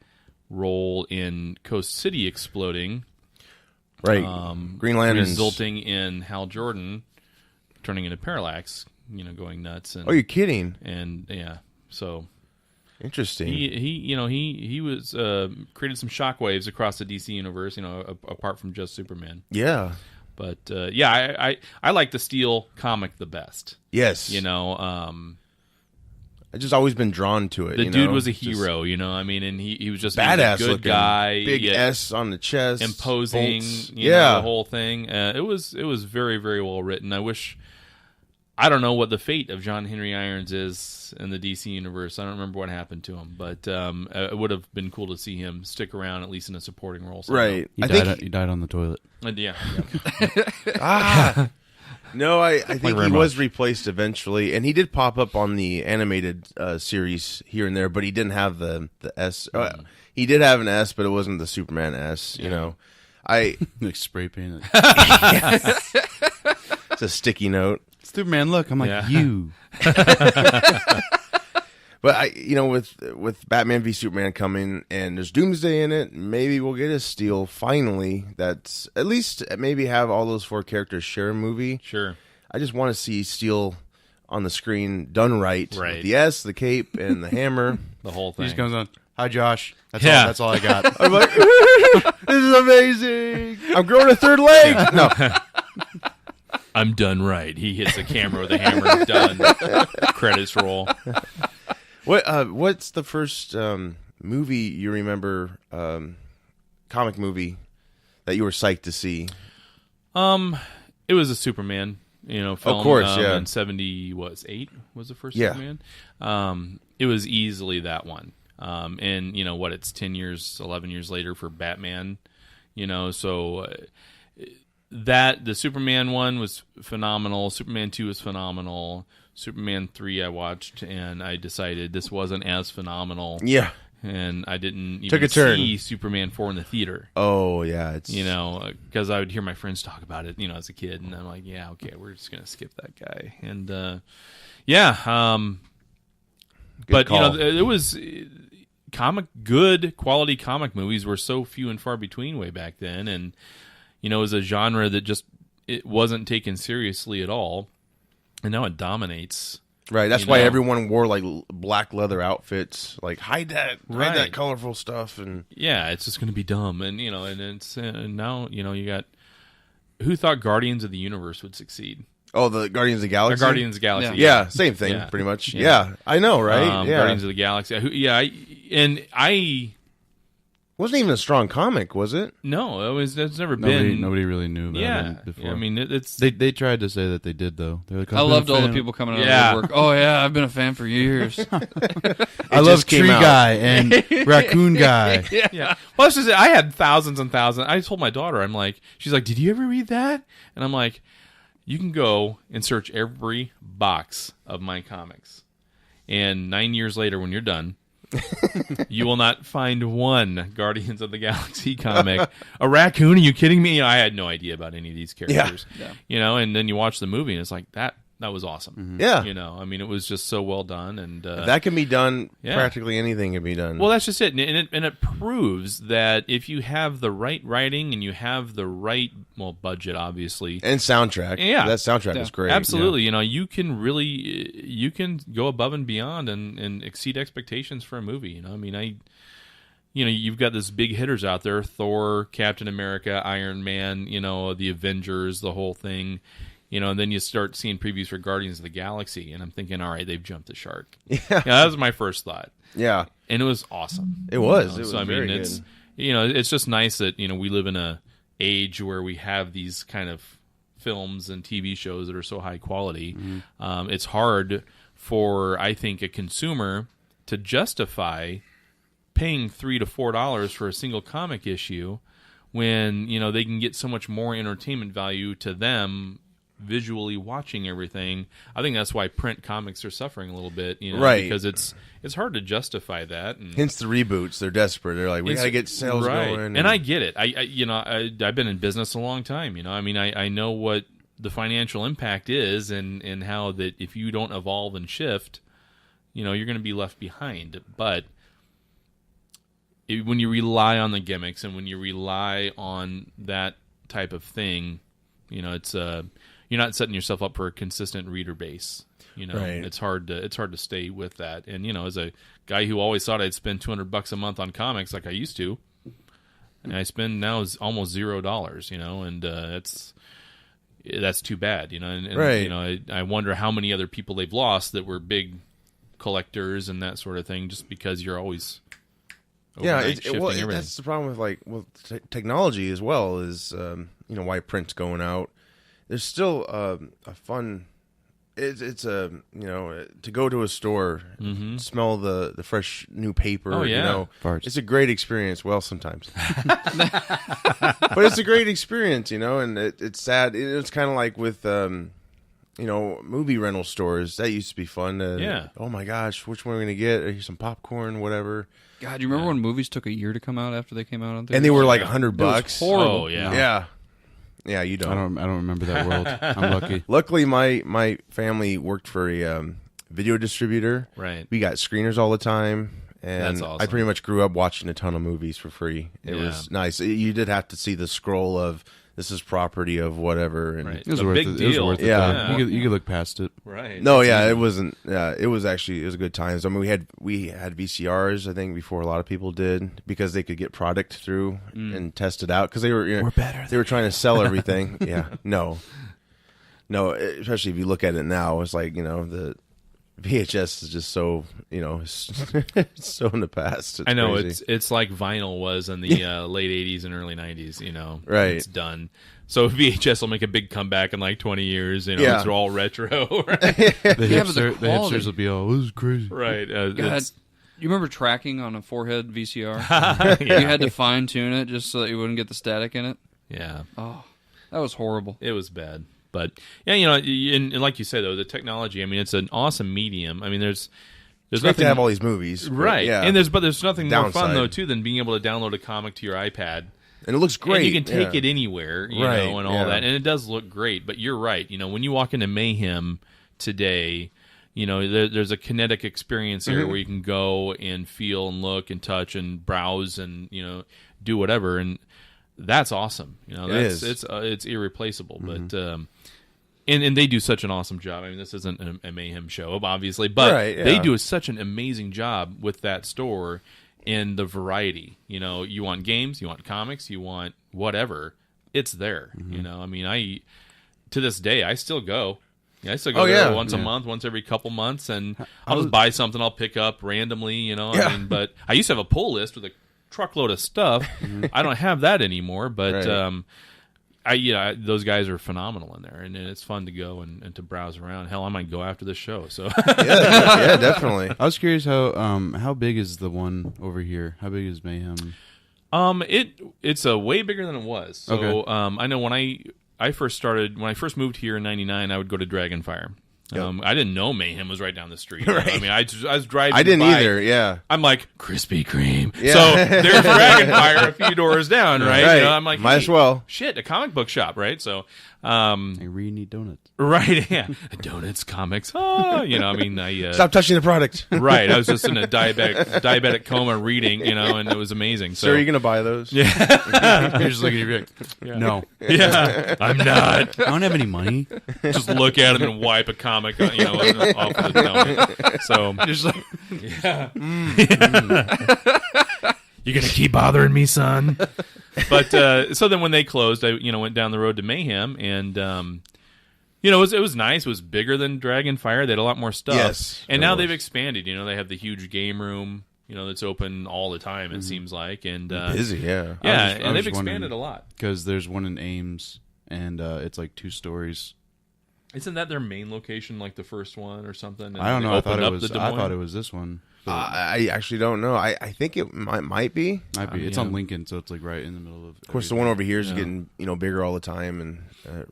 role in Coast City exploding. Right. Green Lanterns. resulting in Hal Jordan turning into Parallax, going nuts. And, Oh, you're kidding. And yeah, so Interesting. he was created some shockwaves across the DC universe, apart from just Superman. Yeah. But I like the Steel comic the best. Yes. I've just always been drawn to it. The dude was a hero, and he was just badass a good looking guy, big S on the chest, imposing, bolts. the whole thing. It was very, very well written. I don't know what the fate of John Henry Irons is in the DC universe. I don't remember what happened to him, but it would have been cool to see him stick around at least in a supporting role. Somehow. Right. He died on the toilet. Yeah. No, I think he was replaced eventually, and he did pop up on the animated series here and there, but he didn't have the S. He did have an S, but it wasn't the Superman S. Like spray paint it. It's a sticky note. Superman, look. I'm like, you. But with Batman v Superman coming and there's Doomsday in it, maybe we'll get a Steel finally. That's at least maybe have all those 4 characters share a movie. Sure. I just want to see Steel on the screen done right. With the S, the cape, and the hammer. The whole thing. He just comes on. Hi, Josh. That's all I got. I'm like, this is amazing. I'm growing a 3rd leg. No. I'm done right. He hits the camera with a hammer. Done. Credits roll. What's the first movie you remember, comic movie that you were psyched to see? It was a Superman, film. Of course, yeah. In 78 was the first Yeah. Superman. It was easily that one. And it's 10 years, 11 years later for Batman, so the Superman one was phenomenal. Superman 2 was phenomenal. Superman 3 I watched, and I decided this wasn't as phenomenal. Yeah. And I didn't Took even a turn. see Superman 4 in the theater. Oh, yeah. It's Because I would hear my friends talk about it, as a kid, and I'm like, yeah, okay, we're just going to skip that guy. And, but, call. It was good quality comic movies were so few and far between way back then, and, it was a genre that it wasn't taken seriously at all. And now it dominates. Right. That's why everyone wore like black leather outfits. Like hide that colorful stuff. And yeah, it's just going to be dumb. And and now you got who thought Guardians of the Universe would succeed? Oh, the Guardians of the Galaxy. Guardians of the Galaxy. Yeah, same thing, pretty much. Yeah, I know, right? Guardians of the Galaxy. I wasn't even a strong comic, was it? No, it's never been. Nobody really knew about it before. I mean, it's they tried to say that they did though. They're like, I loved all the people coming out of the woodwork. Oh yeah, I've been a fan for years. I love Tree Guy and Raccoon Guy. Yeah. Well, that's just it. I had thousands and thousands. I told my daughter, she's like, "Did you ever read that?" And I'm like, "You can go and search every box of my comics, and 9 years later, when you're done." You will not find one Guardians of the Galaxy comic. A raccoon? Are you kidding me? I had no idea about any of these characters. Yeah. And then you watch the movie and it's like that was awesome. Mm-hmm. Yeah. It was just so well done, and if that can be done. Practically anything can be done. Well, that's just it, and it proves that if you have the right writing and you have the right budget, obviously, and soundtrack. Yeah, that soundtrack is great. Absolutely, you can go above and beyond and exceed expectations for a movie. You've got this big hitters out there: Thor, Captain America, Iron Man. The Avengers, the whole thing. And then you start seeing previews for Guardians of the Galaxy, and I'm thinking, all right, they've jumped the shark. Yeah, that was my first thought. Yeah, and it was awesome. It was. It was very good. It's it's just nice that we live in a age where we have these kind of films and TV shows that are so high quality. Mm-hmm. It's hard for, I think, a consumer to justify paying $3 to $4 for a single comic issue when they can get so much more entertainment value to them visually watching everything. I think that's why print comics are suffering a little bit, right? Because it's hard to justify that. And hence the reboots. They're desperate. They're like, we gotta get sales going. And I get it. I've been in business a long time. I know what the financial impact is, and how that if you don't evolve and shift, you're going to be left behind. But when you rely on the gimmicks and when you rely on that type of thing, it's you're not setting yourself up for a consistent reader base. Right. It's hard to stay with that. And as a guy who always thought I'd spend $200 a month on comics like I used to, and I spend now is almost $0. And that's too bad. And right. I wonder how many other people they've lost that were big collectors and that sort of thing, just because you're always shifting everything. That's the problem with technology as well. Is why print's going out. There's still a fun. It's a to go to a store, smell the fresh new paper. Oh, yeah. Farts. It's a great experience. Well, sometimes, but it's a great experience, and it's sad. It's kind of like with movie rental stores. That used to be fun. Oh my gosh, which one are we gonna get? Here's some popcorn, whatever. God, you remember when movies took a year to come out after they came out on theaters? And they were like $100. Horrible. Oh yeah. Yeah. Yeah, you I don't remember that world. I'm lucky. Luckily, my family worked for a video distributor. Right. We got screeners all the time, and That's awesome. I pretty much grew up watching a ton of movies for free. It was nice. You did have to see the scroll of this is property of whatever. And Right. It was A worth big it. It was deal. worth it. Yeah. though. You could look past it. Right. No, yeah, it wasn't. Yeah, it was a good times. I mean, we had VCRs, I think, before a lot of people did, because they could get product through and test it out, because they were We're better. they were trying to sell everything. Yeah, no, especially if you look at it now, it's like the VHS is just so it's so in the past. It's I know crazy. it's like vinyl was in the late '80s and early '90s. Right. It's done. So VHS will make a big comeback in like 20 years. Yeah. They're all retro. Right. The quality. hipsters will be all, this is crazy. Right. God, you remember tracking on a forehead VCR? You had to fine tune it just so that you wouldn't get the static in it. Yeah. Oh, that was horrible. It was bad. But yeah, and like you said though, the technology. I mean, it's an awesome medium. I mean, there's It's great to have all these movies, right? Yeah, And there's nothing more fun Downside. though too than being able to download a comic to your iPad. and it looks great. And you can take yeah. it anywhere, Right, and all yeah. that, and it does look great. But you're right. When you walk into Mayhem today, there's a kinetic experience here where you can go and feel and look and touch and browse and do whatever, and that's awesome. is. It's irreplaceable. But and they do such an awesome job. I mean, this isn't a Mayhem show, obviously, but Right, yeah. they do such an amazing job with that store. And the variety, you want games, you want comics, you want whatever, it's there. I mean, to this day, I still go. I still go there once a month, once every couple months, and I'll just buy something I'll pick up randomly, I mean, but I used to have a pull list with a truckload of stuff. I don't have that anymore, but Right. those guys are phenomenal in there, and it's fun to go and to browse around. Hell, I might go after this show. So yeah, definitely. I was curious how big is the one over here? How big is Mayhem? It's way bigger than it was. So Okay. I know when I first moved here in '99, I would go to Dragonfire. Yep. I didn't know Mayhem was right down the street. Right. I mean, I was driving. I didn't by. either. Yeah. I'm like Krispy Kreme. Yeah. So there's Dragonfire a few doors down, right? Right. I'm like, Might hey, as well. Shit, a comic book shop, right? So, I really need donuts. right, yeah, donuts, comics. Oh, I mean, Stop touching the product. right. I was just in a diabetic coma reading, and it was amazing. So, So are you gonna buy those? yeah, You're just looking at your no. yeah, I'm not. I don't have any money. Just look at him and wipe a comic, off of the donut. So Just like, you're gonna keep bothering me, son. But so then when they closed, I went down the road to Mayhem, and it was nice. It was bigger than Dragonfire. They had a lot more stuff. Yes, and it now was. they've expanded. They have the huge game room. That's open all the time. It seems like, and Busy, yeah. yeah, I and was they've just wondering- expanded a lot. because there's one in Ames, and it's like 2 stories. Isn't that their main location, like the first one or something? And I don't they know. I thought opened it up was. the Des I Moines? thought it was this one. But I actually don't know. I think it might be. might be. It's yeah. on Lincoln, so it's like right in the middle of. Of course, the one over here is getting bigger all the time and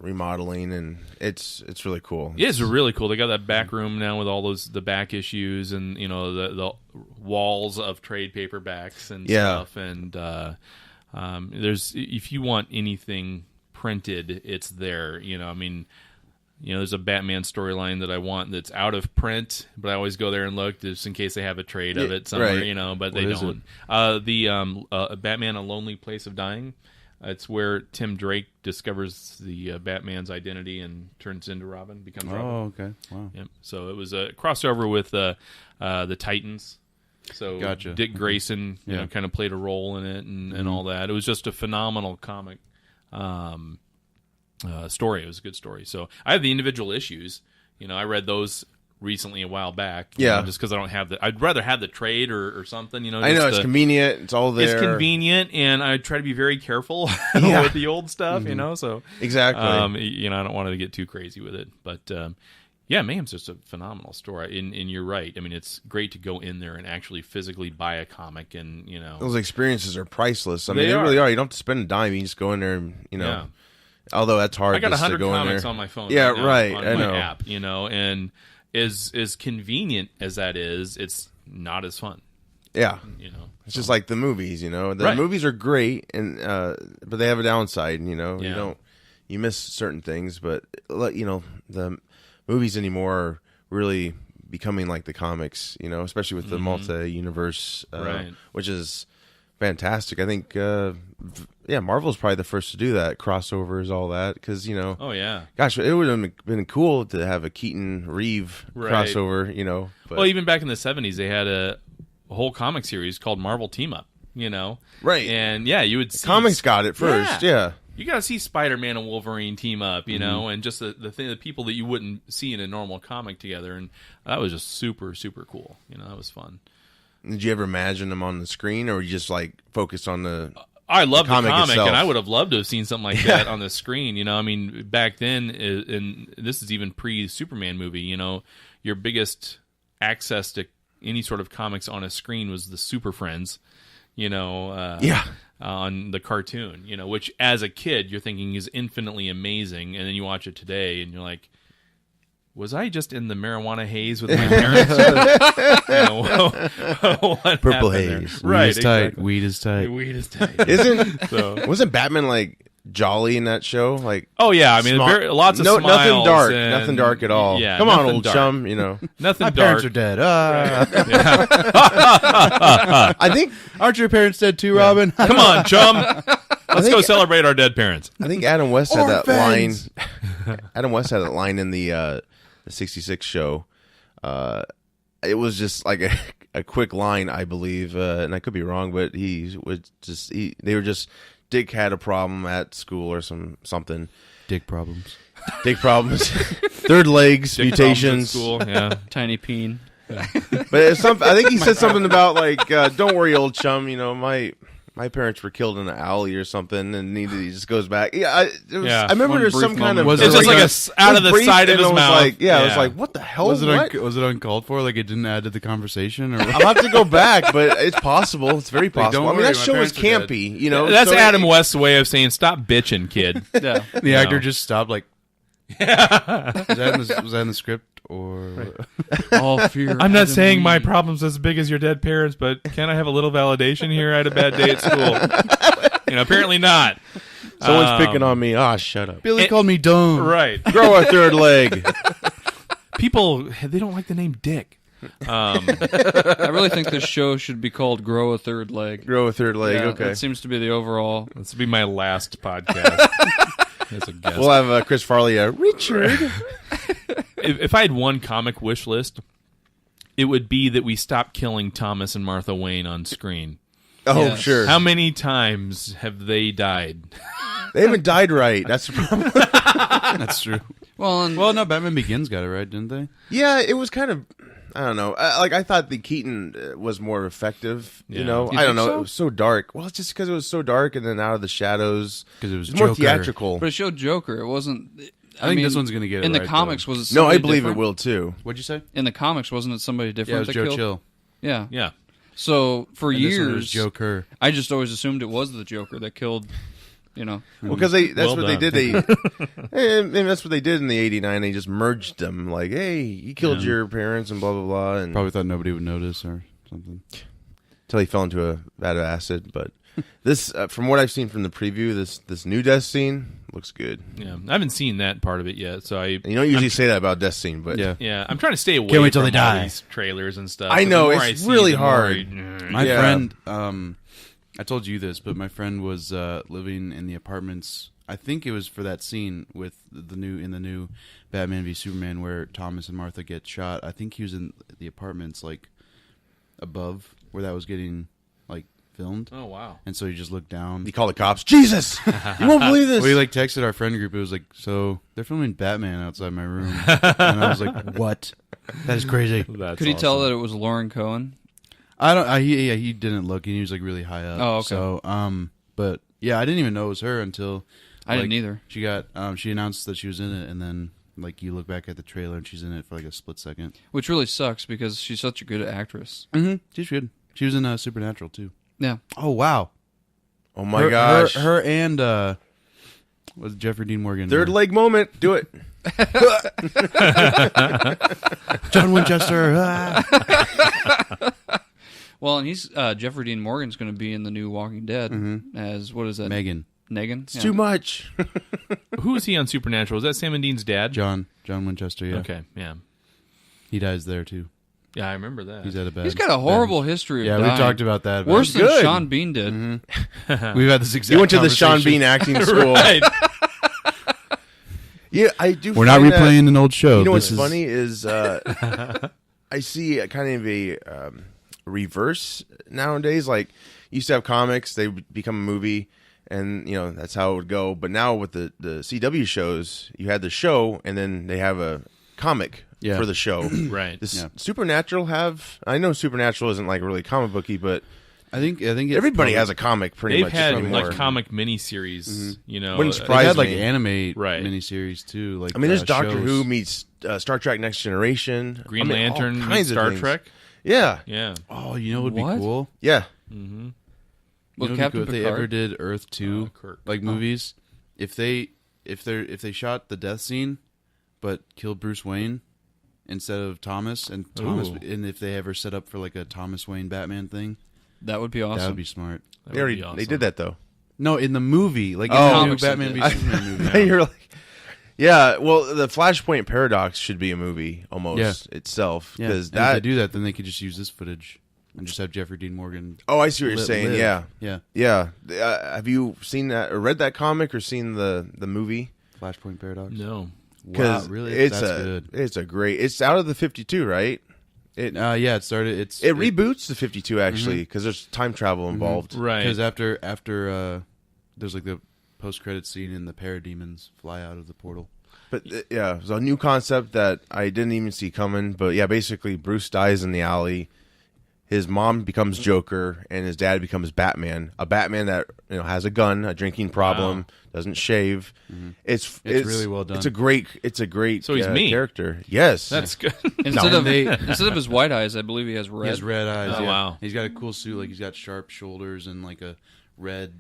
remodeling, and it's really cool. Yeah, it's really cool. They got that back room now with all the back issues and the walls of trade paperbacks and Yeah. stuff. And there's if you want anything printed, it's there. I mean, there's a Batman storyline that I want that's out of print, but I always go there and look just in case they have a trade of Yeah, it somewhere. right. But they What is don't. The Batman: A Lonely Place of Dying. It's where Tim Drake discovers the Batman's identity and turns into Robin, becomes Robin. Oh, okay. Wow. Yep. So it was a crossover with the Titans. So Gotcha. Dick Grayson, you Yeah. know, kind of played a role in it and all that. It was just a phenomenal comic story. It was a good story. So I have the individual issues. You know, I read those recently a while back. You know, just because I don't have I'd rather have the trade or something. You know, I know it's convenient. It's all there. It's convenient, and I try to be very careful with the old stuff. You know, so exactly. you know, I don't want to get too crazy with it, but. Yeah, Mayhem's just a phenomenal story, and you're right. I mean, it's great to go in there and actually physically buy a comic, and you know those experiences are priceless. I mean, They they are. really are. You don't have to spend a dime. You just go in there, and you know. Yeah. Although that's hard. I got just to 100 go in comics there. on my phone. Yeah, right. Now, right. On I my know. app, you know, and as convenient as that is, it's not as fun. Yeah, You know, it's just like the movies. You know, the Right. movies are great, and but they have a downside. You know, Yeah. you miss certain things, but you know the movies anymore are really becoming like the comics, you know, especially with the multi-universe, Right. which is fantastic. I think, Marvel's probably the first to do that, crossovers, all that, because, you know, Oh yeah. gosh, it would have been cool to have a Keaton-Reeve Right. crossover, you know. But, Well, even back in the 70s, they had a whole comic series called Marvel Team Up. You know, Right. And yeah, you would see comics got it first, yeah. You got to see Spider-Man and Wolverine team up, you know, and just the thing, the people that you wouldn't see in a normal comic together, and that was just super, super cool. You know, that was fun. Did you ever imagine them on the screen, or were you just, like, focused on the... I love the comic itself? and I would have loved to have seen something like that on the screen. You know, I mean, back then, and this is even pre-Superman movie, you know, your biggest access to any sort of comics on a screen was the Super Friends, you know. On the cartoon, you know, which as a kid you're thinking is infinitely amazing, and then you watch it today and you're like, was I just in the marijuana haze with my parents? You know, what Purple happened haze. there? Right? Weed is tight. Exactly. Weed is tight. Weed is tight. Isn't... Wasn't Batman, like, jolly in that show? Like... Oh yeah, I mean, Smart. lots of nothing smiles dark, and- nothing dark at all. Yeah, Come on, nothing old dark. chum. You know, Nothing My dark. parents are dead. I think Aren't your parents dead too, Robin? Come on, chum. Let's go celebrate our dead parents. Adam West had that line. Orphans! Adam West had that line in the '66 show. It was just like a quick line, I believe, and I could be wrong, but they were just Dick had a problem at school or something. Dick problems. Dick problems, third legs, Dick mutations. problems at school, yeah. Tiny peen. But it's I think he said something about like, "Don't worry, old chum. You know, my parents were killed in an alley or something," and he just goes back. Yeah, I remember One there's brief some kind of. moment. It's just like out of the brief, side of and his I was mouth. Like, I was Yeah. like, what the hell? Was What? it uncalled for? Like it didn't add to the conversation, or I'll have to go back, but it's possible. It's very possible. don't I mean, worry, that my show is parents are campy. You know, That's so Adam West's way of saying stop bitching, kid. Yeah. the actor No. just stopped? Like, was that in the script or? All fear. I'm not Adam saying my West. problem's as big as your dead parents, but can I have a little validation here? I had a bad day at school. You know, apparently not. Someone's picking on me. Ah, shut up. Billy called me dumb. Right. Grow a third leg. People, they don't like the name Dick. I really think this show should be called "Grow a Third Leg." Grow a third leg. Yeah, Okay. that seems to be the overall. This will be my last podcast as a guest. We'll have Chris Farley. Richard. If I had one comic wish list, it would be that we stop killing Thomas and Martha Wayne on screen. Oh, Yes. sure. How many times have they died? They haven't died right. That's the problem. That's true. Well, and Well, no, Batman Begins got it right, didn't they? Yeah, it was kind of. I don't know. I thought the Keaton was more effective. Yeah. You know, You I don't think know. so? It was so dark. Well, it's just because it was so dark, and then Out of the Shadows. 'Cause it was more Joker. theatrical. but it showed Joker. It wasn't. I think mean, this one's gonna get it in the right, comics. though. Was it No, I somebody believe different? it will too. What'd you say? In the comics, wasn't it somebody different Yeah, it was that Joe killed? Chill. Yeah. Yeah. So for And this one was years, Joker. I just always assumed it was the Joker that killed. You know. Well, because that's Well what they done. did. And that's what they did in the '89. They just merged them. Like, hey, you killed your parents and blah blah blah. And Probably thought nobody would notice or something. until he fell into a vat of acid. But this, from what I've seen from the preview, this new death scene looks good. Yeah. I haven't seen that part of it yet, so I. And you don't usually say that about death scene, but Yeah. Yeah, I'm trying to stay away Can't wait till from they all die. these trailers and stuff. I The know, more it's I see, really the more hard. I- My Yeah. friend, I told you this, but my friend was living in the apartments. I think it was for that scene with the new Batman v Superman where Thomas and Martha get shot. I think he was in the apartments like above where that was getting like filmed. Oh wow! And so he just looked down. He called the cops. Jesus, you won't believe this. Well, he like texted our friend group. It was like, so they're filming Batman outside my room, and I was like, what? That is crazy. That's Could he tell that it was Lauren Cohen? I don't. He didn't look, and he was like really high up. Oh, okay. So, but yeah, I didn't even know it was her until I didn't either. She got she announced that she was in it, and then like you look back at the trailer, and she's in it for like a split second. Which really sucks because she's such a good actress. Mm-hmm. She's good. She was in Supernatural too. Yeah. Oh wow. Oh my gosh. Her and was Jeffrey Dean Morgan. Third leg moment. Do it. John Winchester. Well, and he's Jeffrey Dean Morgan's going to be in the new Walking Dead as what is that? Megan. Negan. It's too much. Who is he on Supernatural? Is that Sam and Dean's dad? John Winchester. Yeah. Okay, yeah. He dies there too. Yeah, I remember that. He's at a bad. He's got a horrible history of Yeah, dying. we talked about that. but- Worse than Good. Sean Bean did. We've had this exact. He went to the Sean conversation. Bean acting school. Right. Yeah, I do. We're not find that- replaying an old show. You know This what's is- funny is I see a kind of a reverse nowadays. Like, you used to have comics, they would become a movie, and that's how it would go. But now with the CW shows, you had the show, and then they have a comic Yeah. for the show. Right. This Yeah. Supernatural I know Supernatural isn't like really comic booky, but I think it's everybody probably- has a comic pretty They've much had anymore. like comic miniseries, you know. Wouldn't They surprise had like me. anime Right. miniseries too. Like I mean, there's Doctor shows. Who meets Star Trek Next Generation, Green I mean, all Lantern, kinds of Star things. Trek. Yeah, Yeah. Oh, you know what would What? be cool? yeah. With You know Captain what'd be cool if they Picard? ever did Earth 2 Kirk. like movies. If they shot the death scene, but killed Bruce Wayne instead of Thomas, and Ooh. if they ever set up for like a Thomas Wayne Batman thing, That would be awesome. that would be smart. That They would already be awesome. they did that though. No, in the movie, like in Oh. the new Comics Batman they v did. Superman movie. You're like, yeah. Well, the Flashpoint Paradox should be a movie almost Yeah. itself Yeah, because and if they do that, then they could just use this footage and just have Jeffrey Dean Morgan. Oh, I see what you're saying. live. Yeah, Yeah. Have you seen that or read that comic or seen the movie? Flashpoint Paradox. No. Wow, really? It's That's good. It's a great. It's out of the 52, right? Yeah, it started. It reboots the 52 actually because there's time travel involved. Right. because after there's like the post credit scene and the parademons fly out of the portal. But yeah, it was a new concept that I didn't even see coming. But yeah, basically Bruce dies in the alley. His mom becomes Joker, and his dad becomes Batman. A Batman that has a gun, a drinking problem, doesn't shave. It's really well done. It's a great. So he's me. character. Yes, That's good. Instead of his white eyes, I believe he has red. He has red eyes. Oh, yeah. wow. He's got a cool suit. Like he's got sharp shoulders and like a red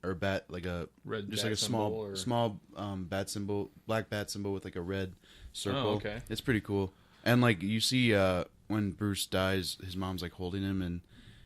or bat, like a Red just bat like a symbol or- small bat symbol, black bat symbol with like a red circle. Oh, okay. It's pretty cool. And like you see when Bruce dies, his mom's like holding him and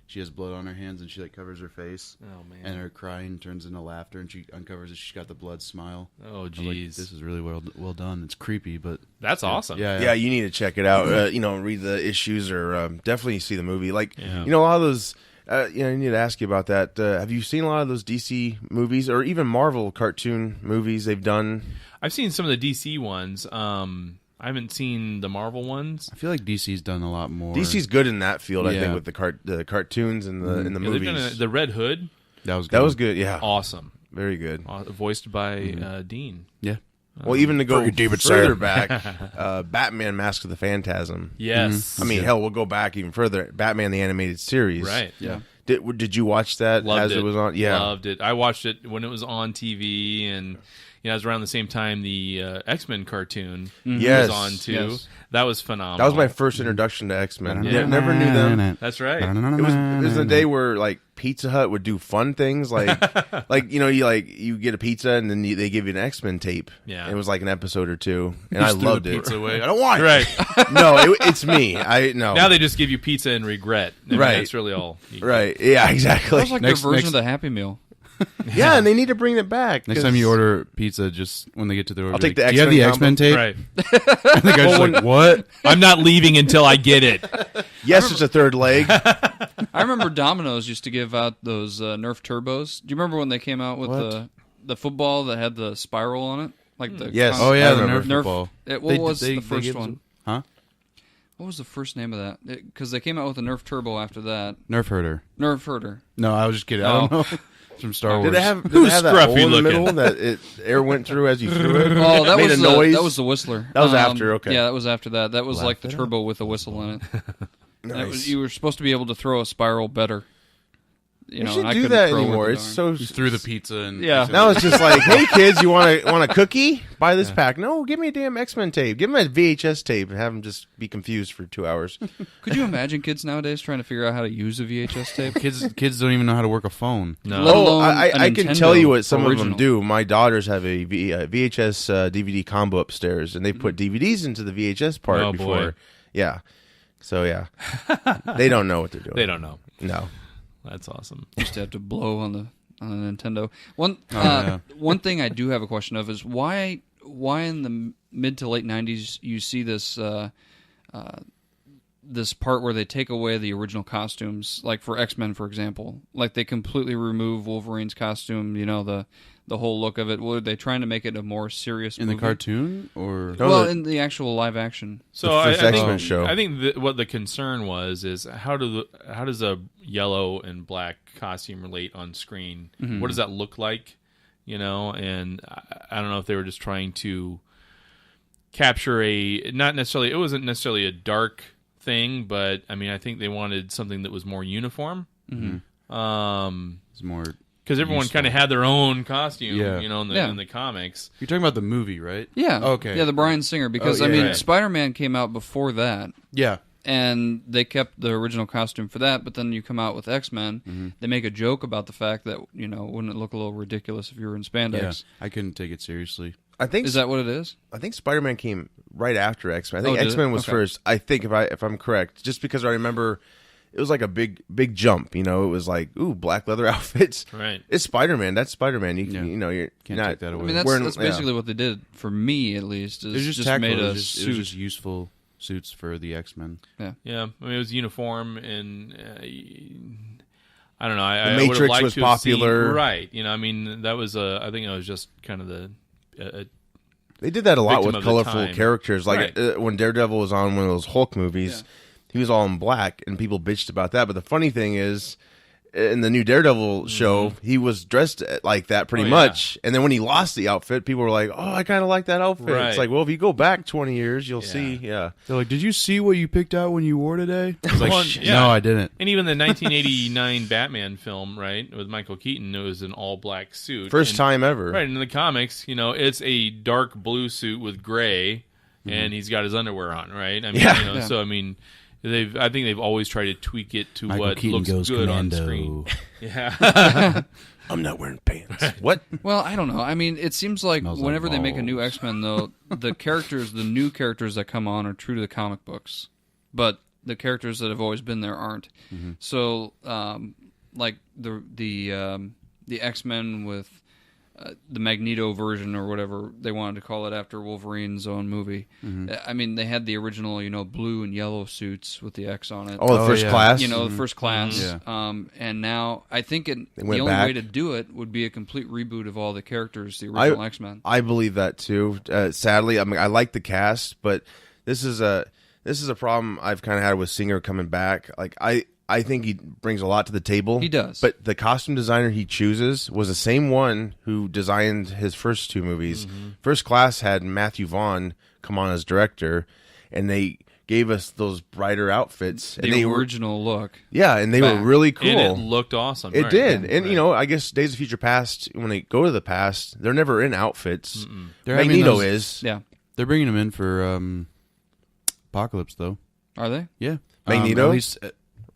she has blood on her hands and she like covers her face. Oh man. And her crying turns into laughter and she uncovers it. She's got the blood smile. Oh I'm like, jeez. this is really well done. It's creepy, but That's awesome. yeah. You need to check it out. Read the issues or definitely see the movie. Like Yeah. a lot of those. I need to ask you about that. Have you seen a lot of those DC movies or even Marvel cartoon movies they've done? I've seen some of the DC ones. I haven't seen the Marvel ones. I feel like DC's done a lot more. DC's good in that field, I Yeah. think, with the cartoons and the Yeah, they've done movies. the Red Hood, That was good. That was good, yeah, awesome. very good. Voiced by Dean. Yeah. Well, even to go Fergie David further Sayer. back, Batman: Mask of the Phantasm. Yes. I mean, hell, we'll go back even further. Batman the Animated Series. Right. Yeah. Did you watch that Loved as it was on? Yeah. Loved it. I watched it when it was on TV, and it was around the same time the X-Men cartoon Yes. was on too. Yes. That was phenomenal. That was my first introduction to X-Men. Yeah. Never knew them. That's right. It was the day where like Pizza Hut would do fun things like you get a pizza and then they give you an X-Men tape. Yeah. It was like an episode or two, and I Just threw loved the it. pizza away. I don't want it. Right. No, it's me. No. Now they just give you pizza and regret. I mean, Right. That's really all. You Right. Yeah. That Exactly. was like Next- their version next- of the Happy Meal. Yeah, and they need to bring it back. Next 'cause- time you order pizza, just when they get to the order, I'll take like, the do you have the X-Men X-Men tape? Right. And the guy's like, what? I'm not leaving until I get it. yes, it's a third leg. I remember Domino's used to give out those Nerf turbos. Do you remember when they came out with the football that had the spiral on it? Like the Yes. Oh yeah, I the remember. Nerf football. What was the first gave one? Huh? What was the first name of that? Because they came out with a Nerf turbo after that. Nerf herder. Nerf herder. No, I was just kidding. I don't know. From Star Wars. Did it have that scruffy hole in the looking? middle that air went through as you threw it? Oh, that Made was a noise? that was the Whistler. That was after, okay. Yeah, that was after that. That was Laugh like the it turbo with a whistle in it. And it Nice. was, you were supposed to be able to throw a spiral better. You You know, should and I do couldn't that throw with anymore. the It's darn- so Just threw the pizza and Yeah. Now it's just like, hey kids, you want a cookie? Buy this pack. No, give me a damn X-Men tape. Give them a VHS tape and have them just be confused for 2 hours. Could you imagine kids nowadays trying to figure out how to use a VHS tape? kids don't even know how to work a phone. No. Let Oh, alone I a can Nintendo tell you what some of original. them do. My daughters have a VHS DVD combo upstairs, and they put DVDs into the VHS part Oh, before. boy. Yeah. So, yeah. They don't know what they're doing. They don't know. No. That's awesome. Used to have to blow on the Nintendo. yeah. One thing I do have a question of is why in the mid to late 90s you see this this part where they take away the original costumes, like for X-Men, for example. Like they completely remove Wolverine's costume, you know, the whole look of it. Were they trying to make it a more serious In movie? the cartoon or No, Well, the- in the actual live action. So The first I X-Men think, show. I think what the concern was is how does a yellow and black costume relate on screen? What does that look like? You know, and I don't know if they were just trying to capture it wasn't necessarily a dark thing, but I mean I think they wanted something that was more uniform. it's more. Because everyone Useful. kind of had their own costume, Yeah. you know, in Yeah. the comics. You're talking about the movie, right? Yeah. Okay. Yeah, the Bryan Singer. Because, Oh, I yeah, mean, right. Spider-Man came out before that. Yeah. And they kept the original costume for that, but then you come out with X-Men, they make a joke about the fact that, you know, wouldn't it look a little ridiculous if you were in spandex? Yeah. I couldn't take it seriously. I think Is that what it is? I think Spider-Man came right after X-Men. I think Oh, did it? X-Men was Okay. first. I think if I'm correct, just because I remember it was like a big jump. You know, it was like black leather outfits. Right. It's Spider-Man. That's Spider-man. You Yeah. you know you're Can't not take that I away. mean, that's Wearing- basically what they did, for me at least, is it was just just tactful. made a It was suit. just useful suits for the X-Men. Yeah, I mean it was uniform, and I don't know. I The would've Matrix liked was to have seen- popular. right? You know, I mean that was I think it was just kind of the They did that a lot victim with of the colorful time. characters. Like Right. when Daredevil was on one of those Hulk movies, he was all in black, and people bitched about that. But the funny thing is, in the new Daredevil show, he was dressed like that pretty Mm-hmm. Oh, yeah. much. And then when he lost the outfit, people were like, "Oh, I kind of like that outfit." Right. It's like, well, if you go back 20 years, you'll Yeah. see. Yeah, They're like, "Did you see what you picked out when you wore today?" I was like, Well, yeah. "No, I didn't." and even the 1989 Batman film, right, with Michael Keaton, it was an all black suit. first And- time ever. Right, in the comics, you know, it's a dark blue suit with gray, and he's got his underwear on, right? I mean, Yeah. you know, Yeah. so I mean, I think they've always tried to tweak it to Michael what Keaton looks goes good commando. on screen. Yeah, I'm not wearing pants. What? Well, I don't know. I mean, it seems like Smells like whenever they make a new balls. X-Men, though, the new characters that come on are true to the comic books, but the characters that have always been there aren't. So, like the X-Men with the Magneto version or whatever they wanted to call it after Wolverine's own movie. I mean, they had the original, you know, blue and yellow suits with the X on it. Oh, the first yeah. class. You know, the first class. Yeah. And now I think the went only back. way to do it would be a complete reboot of all the characters, the original X-Men. I believe that too. Sadly, I mean, I like the cast, but this is a problem I've kind of had with Singer coming back. Like I think he brings a lot to the table. He does. But the costume designer he chooses was the same one who designed his first two movies. First Class had Matthew Vaughn come on as director, and they gave us those brighter outfits. And The they were, original look. yeah, and they back. were really cool. and it looked awesome. It right. did. And, Right. you know, I guess Days of Future Past, when they go to the past, they're never in outfits. They're having Magneto those- is. Yeah. They're bringing him in for Apocalypse, though. Are they? Yeah, Magneto? at least,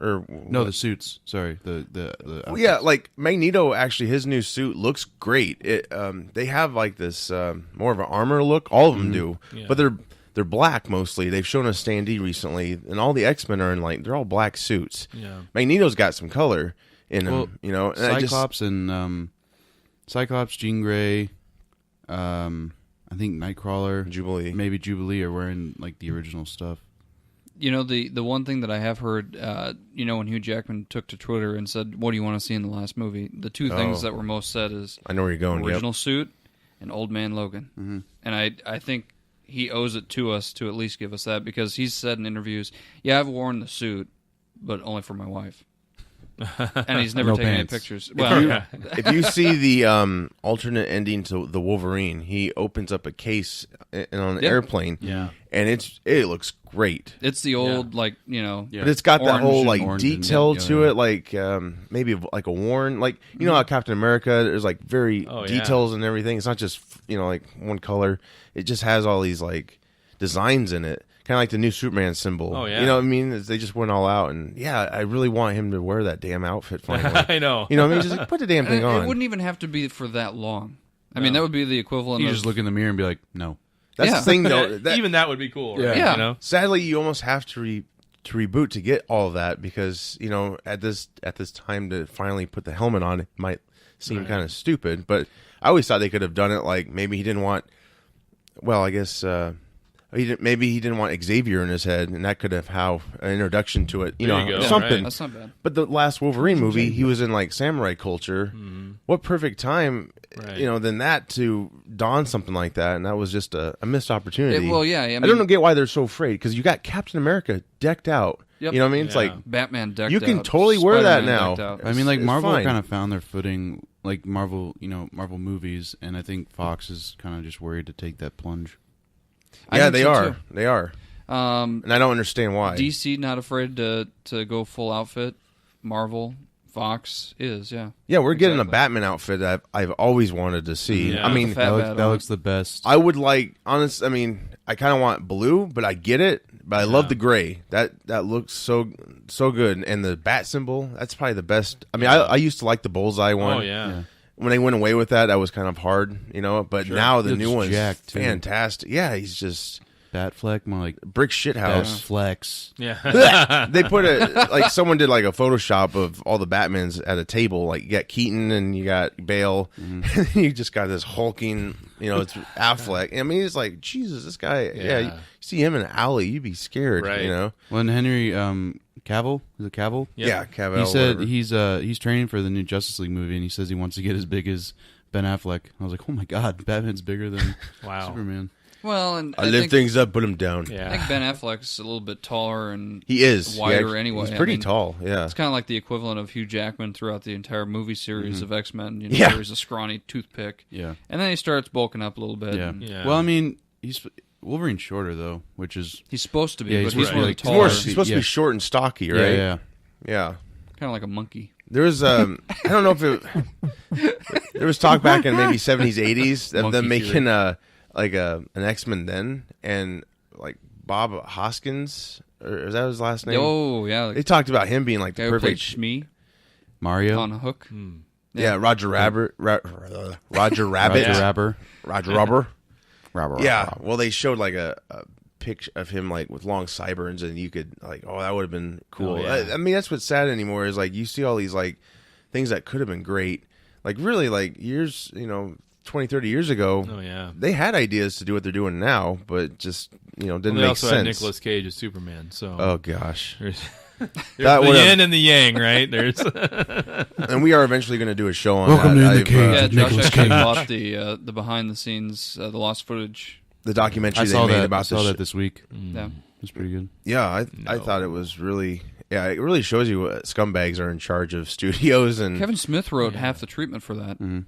Or no, the suits. Sorry, the Well, yeah, like Magneto. Actually, his new suit looks great. It they have like this more of an armor look. All of them do, Yeah. but they're black mostly. They've shown us Stan Lee recently, and all the X-Men are in like they're all black suits. Yeah. Magneto's got some color in him, Well, you know. And I just, Cyclops and Cyclops, Jean Grey, I think Nightcrawler, Jubilee. maybe Jubilee are wearing like the original stuff. the one thing that I have heard, when Hugh Jackman took to Twitter and said, "What do you want to see in the last movie?" The two things that were most said is, I know where you're going. original suit and Old Man Logan. Mm-hmm. And I think he owes it to us to at least give us that, because he's said in interviews, "Yeah, I've worn the suit, but only for my wife." And he's never taken any pictures. Well, if you see the alternate ending to the Wolverine, he opens up a case on an airplane, and it looks great. It's the old but it's got that whole like detail to it, like maybe like a worn, like how Captain America, there's like very details and everything. It's not just like one color. It just has all these like designs in it. Kind of like the new Superman symbol. Oh, yeah. You know what I mean? They just went all out. And, I really want him to wear that damn outfit finally. I know. You know what I mean? Just like, put the damn thing on. It wouldn't even have to be for that long. I mean, that would be the equivalent You of... just look in the mirror and be like, no. That's the thing, though. Even that would be cool, right? Yeah. Sadly, you almost have to reboot to get all of that because, at this time to finally put the helmet on, it might seem kind of stupid. But I always thought they could have done it like maybe he didn't want... Well, I guess... maybe he didn't want Xavier in his head, and that could have how an introduction to it. Something. Right. That's not bad. But the last Wolverine movie, he was in like samurai culture. Mm-hmm. What perfect time, than that to don something like that, and that was just a missed opportunity. I don't get why they're so afraid because you got Captain America decked out. Yep. You know what I mean? It's like Batman decked out. You can totally wear that now. I mean, like it's Marvel fine. kind of found their footing, like Marvel movies, and I think Fox is kind of just worried to take that plunge. Yeah, they are. Too. They are. And I don't understand why. DC not afraid to go full outfit. Marvel, Fox is, Yeah, we're getting a Batman outfit that I've always wanted to see. Yeah. I mean, that looks the best. I would like, I mean, I kind of want blue, but I get it. But I love the gray. That looks so good. And the bat symbol, that's probably the best. I mean, I used to like the bullseye one. Oh, yeah. When they went away with that was kind of hard, But now the new one's fantastic. Yeah, he's just Batfleck, more like brick shit house. Batflex. Yeah. They put someone did like a Photoshop of all the Batmans at a table. Like you got Keaton and you got Bale, and you just got this hulking. It's Affleck. I mean, it's like Jesus, this guy. Yeah, you see him in an alley, you'd be scared. Right. When Henry Cavill, is it Cavill? Yeah, Cavill. He said whatever. he's training for the new Justice League movie, and he says he wants to get as big as Ben Affleck. I was like, oh my god, Batman's bigger than Superman. Well, and I lift things up, put him down. Yeah. I think Ben Affleck's a little bit taller and he is wider anyway. He's pretty tall. Yeah, it's kind of like the equivalent of Hugh Jackman throughout the entire movie series of X-Men. Where he's a scrawny toothpick. Yeah, and then he starts bulking up a little bit. Yeah. Well, I mean, Wolverine's shorter though, which is he's supposed to be, but he's one of the he's taller. supposed to be short and stocky, right? Yeah. Kind of like a monkey. There was I don't know if there was talk back in maybe 70s, 80s of them making an X-Men then, and like Bob Hoskins, or is that his last name? Oh yeah, they talked about him being like the perfect Shmee, Mario on a hook. Yeah, Roger Rabbit. Roger Rubber. Yeah, well, they showed like a picture of him like with long sideburns, and you could like, that would have been cool. Oh, yeah. I mean, that's what's sad anymore is like you see all these like things that could have been great, like really like years, 20, 30 years ago. Oh yeah, they had ideas to do what they're doing now, but just didn't they make also sense. had Nicolas Cage as Superman. So oh gosh. There's That the yin and the yang, right? There's and we are eventually going to do a show on Welcome that. to the cage. Yeah, Josh Nicolas actually Cage. bought the behind the scenes, the lost footage. The documentary I saw they made that. about I saw this. that this week. Yeah, It was pretty good. Yeah, I thought it was really. Yeah, it really shows you what scumbags are in charge of studios and. Kevin Smith wrote half the treatment for that. Mm-hmm.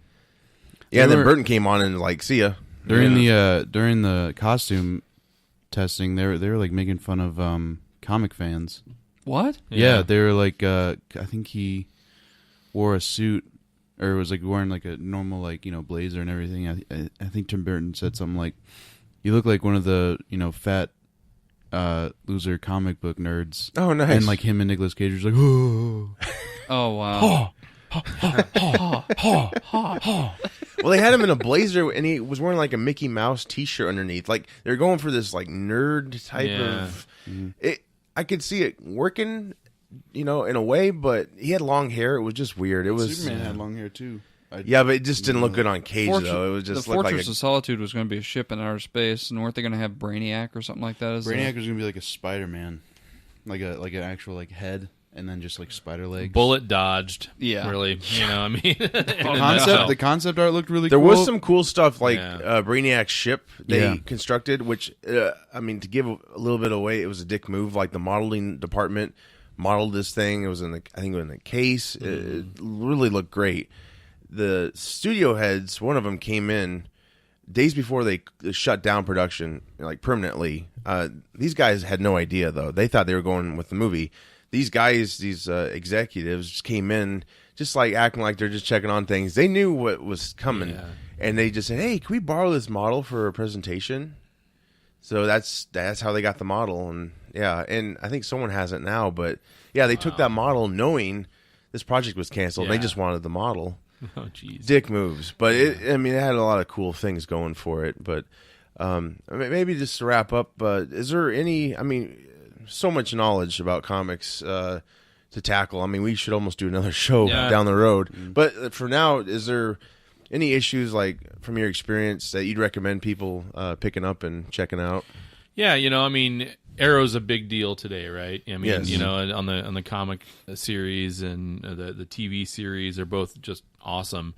Yeah, and then Burton came on and like, see ya. During the costume testing, they were like making fun of comic fans. What? Yeah, they were like, I think he wore a suit, or was like wearing like a normal like blazer and everything. I think Tim Burton said something like, "You look like one of the fat loser comic book nerds." Oh, nice. And like him and Nicolas Cage was like, "Oh, Oh wow. Well, they had him in a blazer, and he was wearing like a Mickey Mouse T-shirt underneath. Like they're going for this like nerd type of. It. I could see it working, in a way, but he had long hair. It was just weird. It was Superman had long hair too." Yeah, but it just didn't look good on Cage though. It was just the looked Fortress like of Solitude was going to be a ship in outer space, and weren't they going to have Brainiac or something like that? Brainiac was gonna be like a Spider-Man. like an actual like head, and then just like spider legs. Bullet dodged. Yeah. Really. You know, I mean, The concept art looked really There cool. was some cool stuff like Yeah. Brainiac's ship they Yeah. constructed, which, I mean, to give a little bit away, it was a dick move. Like the modeling department modeled this thing. It was I think it was in a case. It really looked great. The studio heads, one of them came in days before they shut down production, like permanently. These guys had no idea, though. They thought they were going with the movie. These guys, these executives, just came in, just like acting like they're just checking on things. They knew what was coming, and they just said, "Hey, can we borrow this model for a presentation?" So that's how they got the model, and and I think someone has it now. But they took that model knowing this project was canceled. Yeah. They just wanted the model. Oh, jeez. Dick moves, but it had a lot of cool things going for it. But maybe just to wrap up, is there any? I mean, so much knowledge about comics to tackle. I mean, we should almost do another show down the road. But for now, is there any issues like from your experience that you'd recommend people picking up and checking out? Yeah, I mean, Arrow's a big deal today, right? I mean, Yes. on the comic series and the TV series, they're both just awesome.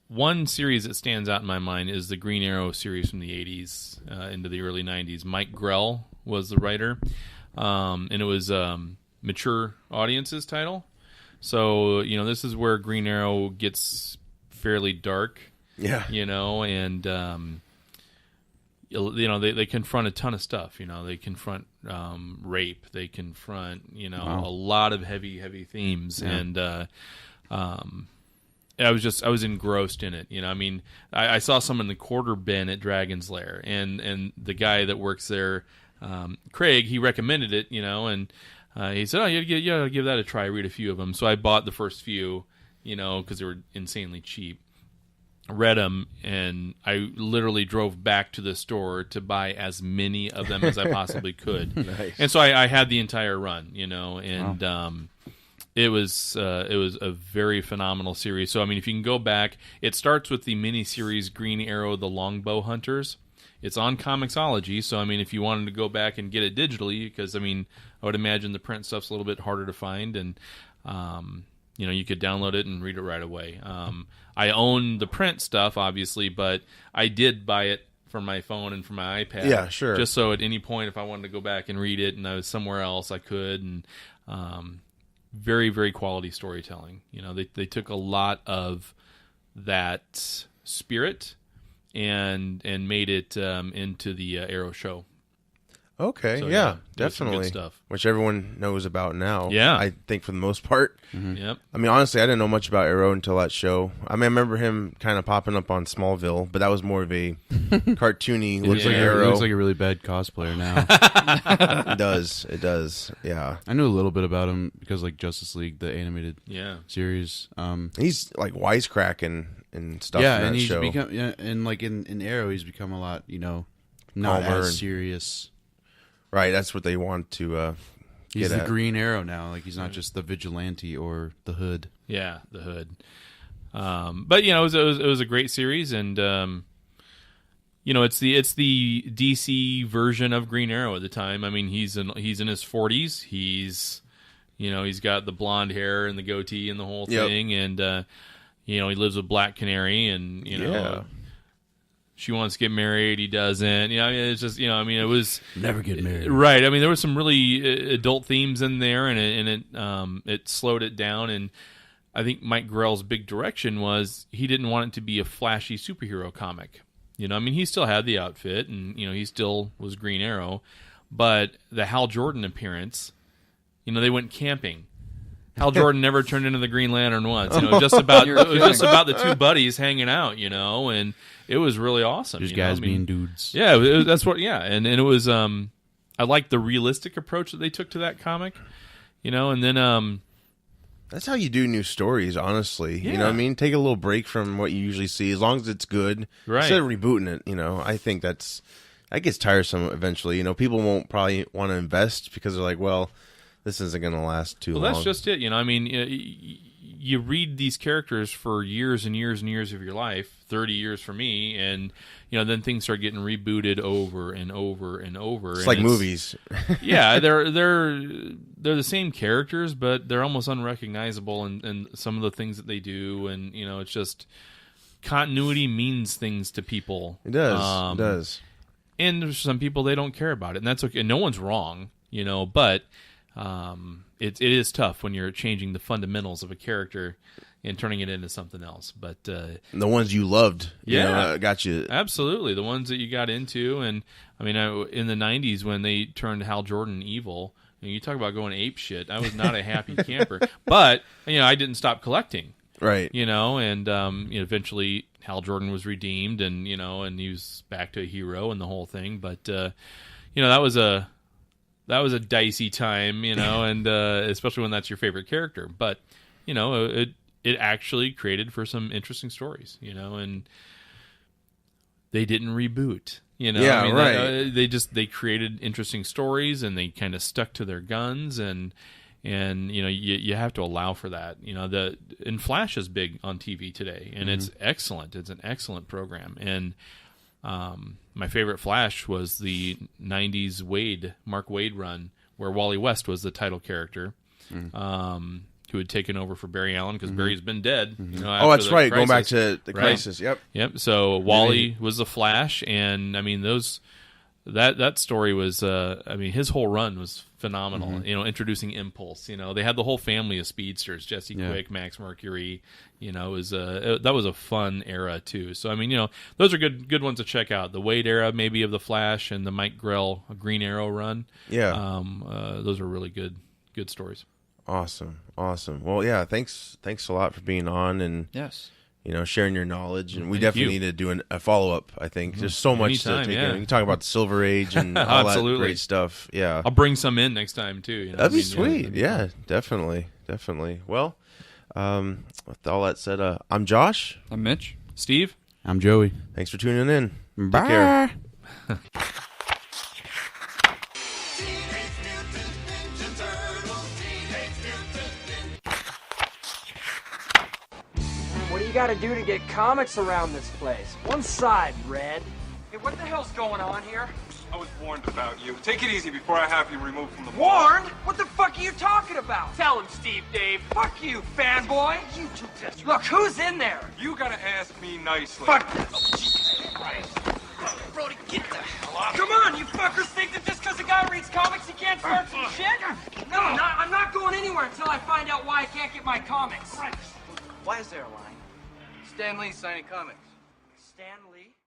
One series that stands out in my mind is the Green Arrow series from the 80s into the early 90s. Mike Grell was the writer, and it was mature audiences title. So, this is where Green Arrow gets fairly dark. Yeah. And they confront a ton of stuff. They confront rape. They confront a lot of heavy themes. Yeah. And I was engrossed in it. I mean, I saw some in the quarter bin at Dragon's Lair, and the guy that works there, Craig, he recommended it. And he said, "Oh, you gotta give that a try. Read a few of them." So I bought the first few, because they were insanely cheap. Read them, and I literally drove back to the store to buy as many of them as I possibly could. Nice. And so I had the entire run, and it was a very phenomenal series. So I mean, if you can go back, it starts with the miniseries Green Arrow: The Longbow Hunters. It's on Comixology, so I mean, if you wanted to go back and get it digitally, because I mean, I would imagine the print stuff's a little bit harder to find, and you could download it and read it right away. I own the print stuff, obviously, but I did buy it from my phone and from my iPad. Yeah, sure. Just so at any point, if I wanted to go back and read it and I was somewhere else, I could. And very, very quality storytelling. They took a lot of that spirit and made it into the Arrow show. Okay, So, yeah, there's some good definitely. stuff. Which everyone knows about now. Yeah. I think for the most part. Yep. I mean, honestly, I didn't know much about Arrow until that show. I mean, I remember him kind of popping up on Smallville, but that was more of a cartoony looking Yeah. He Arrow. looks like a really bad cosplayer now. It does. Yeah. I knew a little bit about him because like Justice League, the animated series. He's like wisecracking and stuff Yeah, in and that he's show. become and like in Arrow, he's become a lot, not Calmer as and- serious. Right, that's what they want to He's get the at. Green Arrow now. Like he's not just the vigilante or the Hood. Yeah, the Hood. But it was a great series, and it's the DC version of Green Arrow at the time. I mean, he's in his 40s. He's got the blonde hair and the goatee and the whole thing, and he lives with Black Canary, and she wants to get married, he doesn't. It's just it was Never get married. right. I mean, there were some really adult themes in there, and it slowed it down. And I think Mike Grell's big direction was he didn't want it to be a flashy superhero comic. He still had the outfit, and he still was Green Arrow, but the Hal Jordan appearance, they went camping. Hal Jordan never turned into the Green Lantern once. Just about the two buddies hanging out. And it was really awesome. Just guys being dudes. Yeah, that's what. Yeah, and it was. I liked the realistic approach that they took to that comic. And then That's how you do new stories, honestly. You know Yeah. what I mean? Take a little break from what you usually see, as long as it's good. Right. Instead of rebooting it, I think that gets tiresome eventually. People won't probably want to invest because they're like, well, this isn't going to last too long. Well, that's just it. you read these characters for years and years and years of your life, 30 years for me, and then things start getting rebooted over and over and over. It's like movies. Yeah, they're the same characters, but they're almost unrecognizable in some of the things that they do, and it's just continuity means things to people. It does. It does. And there's some people, they don't care about it, and that's okay. And no one's wrong, but it is tough when you're changing the fundamentals of a character and turning it into something else. But the ones you loved, got you. Absolutely, the ones that you got into. And I mean, in the 90s when they turned Hal Jordan evil, you talk about going ape shit. I was not a happy camper, but I didn't stop collecting. Right. And eventually Hal Jordan was redeemed, and and he was back to a hero and the whole thing. But that was a dicey time, and especially when that's your favorite character. But it actually created for some interesting stories, and they didn't reboot. Yeah, right. They created interesting stories, and they kind of stuck to their guns, and you have to allow for that. And Flash is big on TV today, and it's excellent. It's an excellent program. And my favorite Flash was the 90s Mark Waid run, where Wally West was the title character, who had taken over for Barry Allen, because Barry's been dead. That's right. Crisis. Going back to the Crisis. Yep. So Wally was the Flash, and I mean that story was. His whole run was phenomenal. Introducing Impulse. They had the whole family of speedsters: Jesse Quick, Max Mercury. It was that was a fun era too. So those are good ones to check out. The Wade era, maybe, of the Flash, and the Mike Grell Green Arrow run. Yeah. Those are really good stories. Awesome. Well, yeah. Thanks a lot for being on, and yes, sharing your knowledge, and we definitely need to do a follow up. I think there's so much to take in. You can talk about the Silver Age and all that great stuff. Yeah, I'll bring some in next time too. That'd be sweet. Yeah, definitely. Well, with all that said, I'm Josh. I'm Mitch. Steve. I'm Joey. Thanks for tuning in. Bye. Take care. What do you gotta do to get comics around this place? One side, Red. Hey, what the hell's going on here? I was warned about you. Take it easy before I have you removed from the Warned? What the fuck are you talking about? Tell him, Steve Dave. Fuck you, fanboy. You two just... Look, who's in there? You gotta ask me nicely. Fuck this. Oh, Jesus Christ. Brody, get the hell out. Come on, you fuckers think that just because a guy reads comics he can't start some shit? No, I'm not going anywhere until I find out why I can't get my comics. Why is there a line? Stan Lee signing comics. Stan Lee?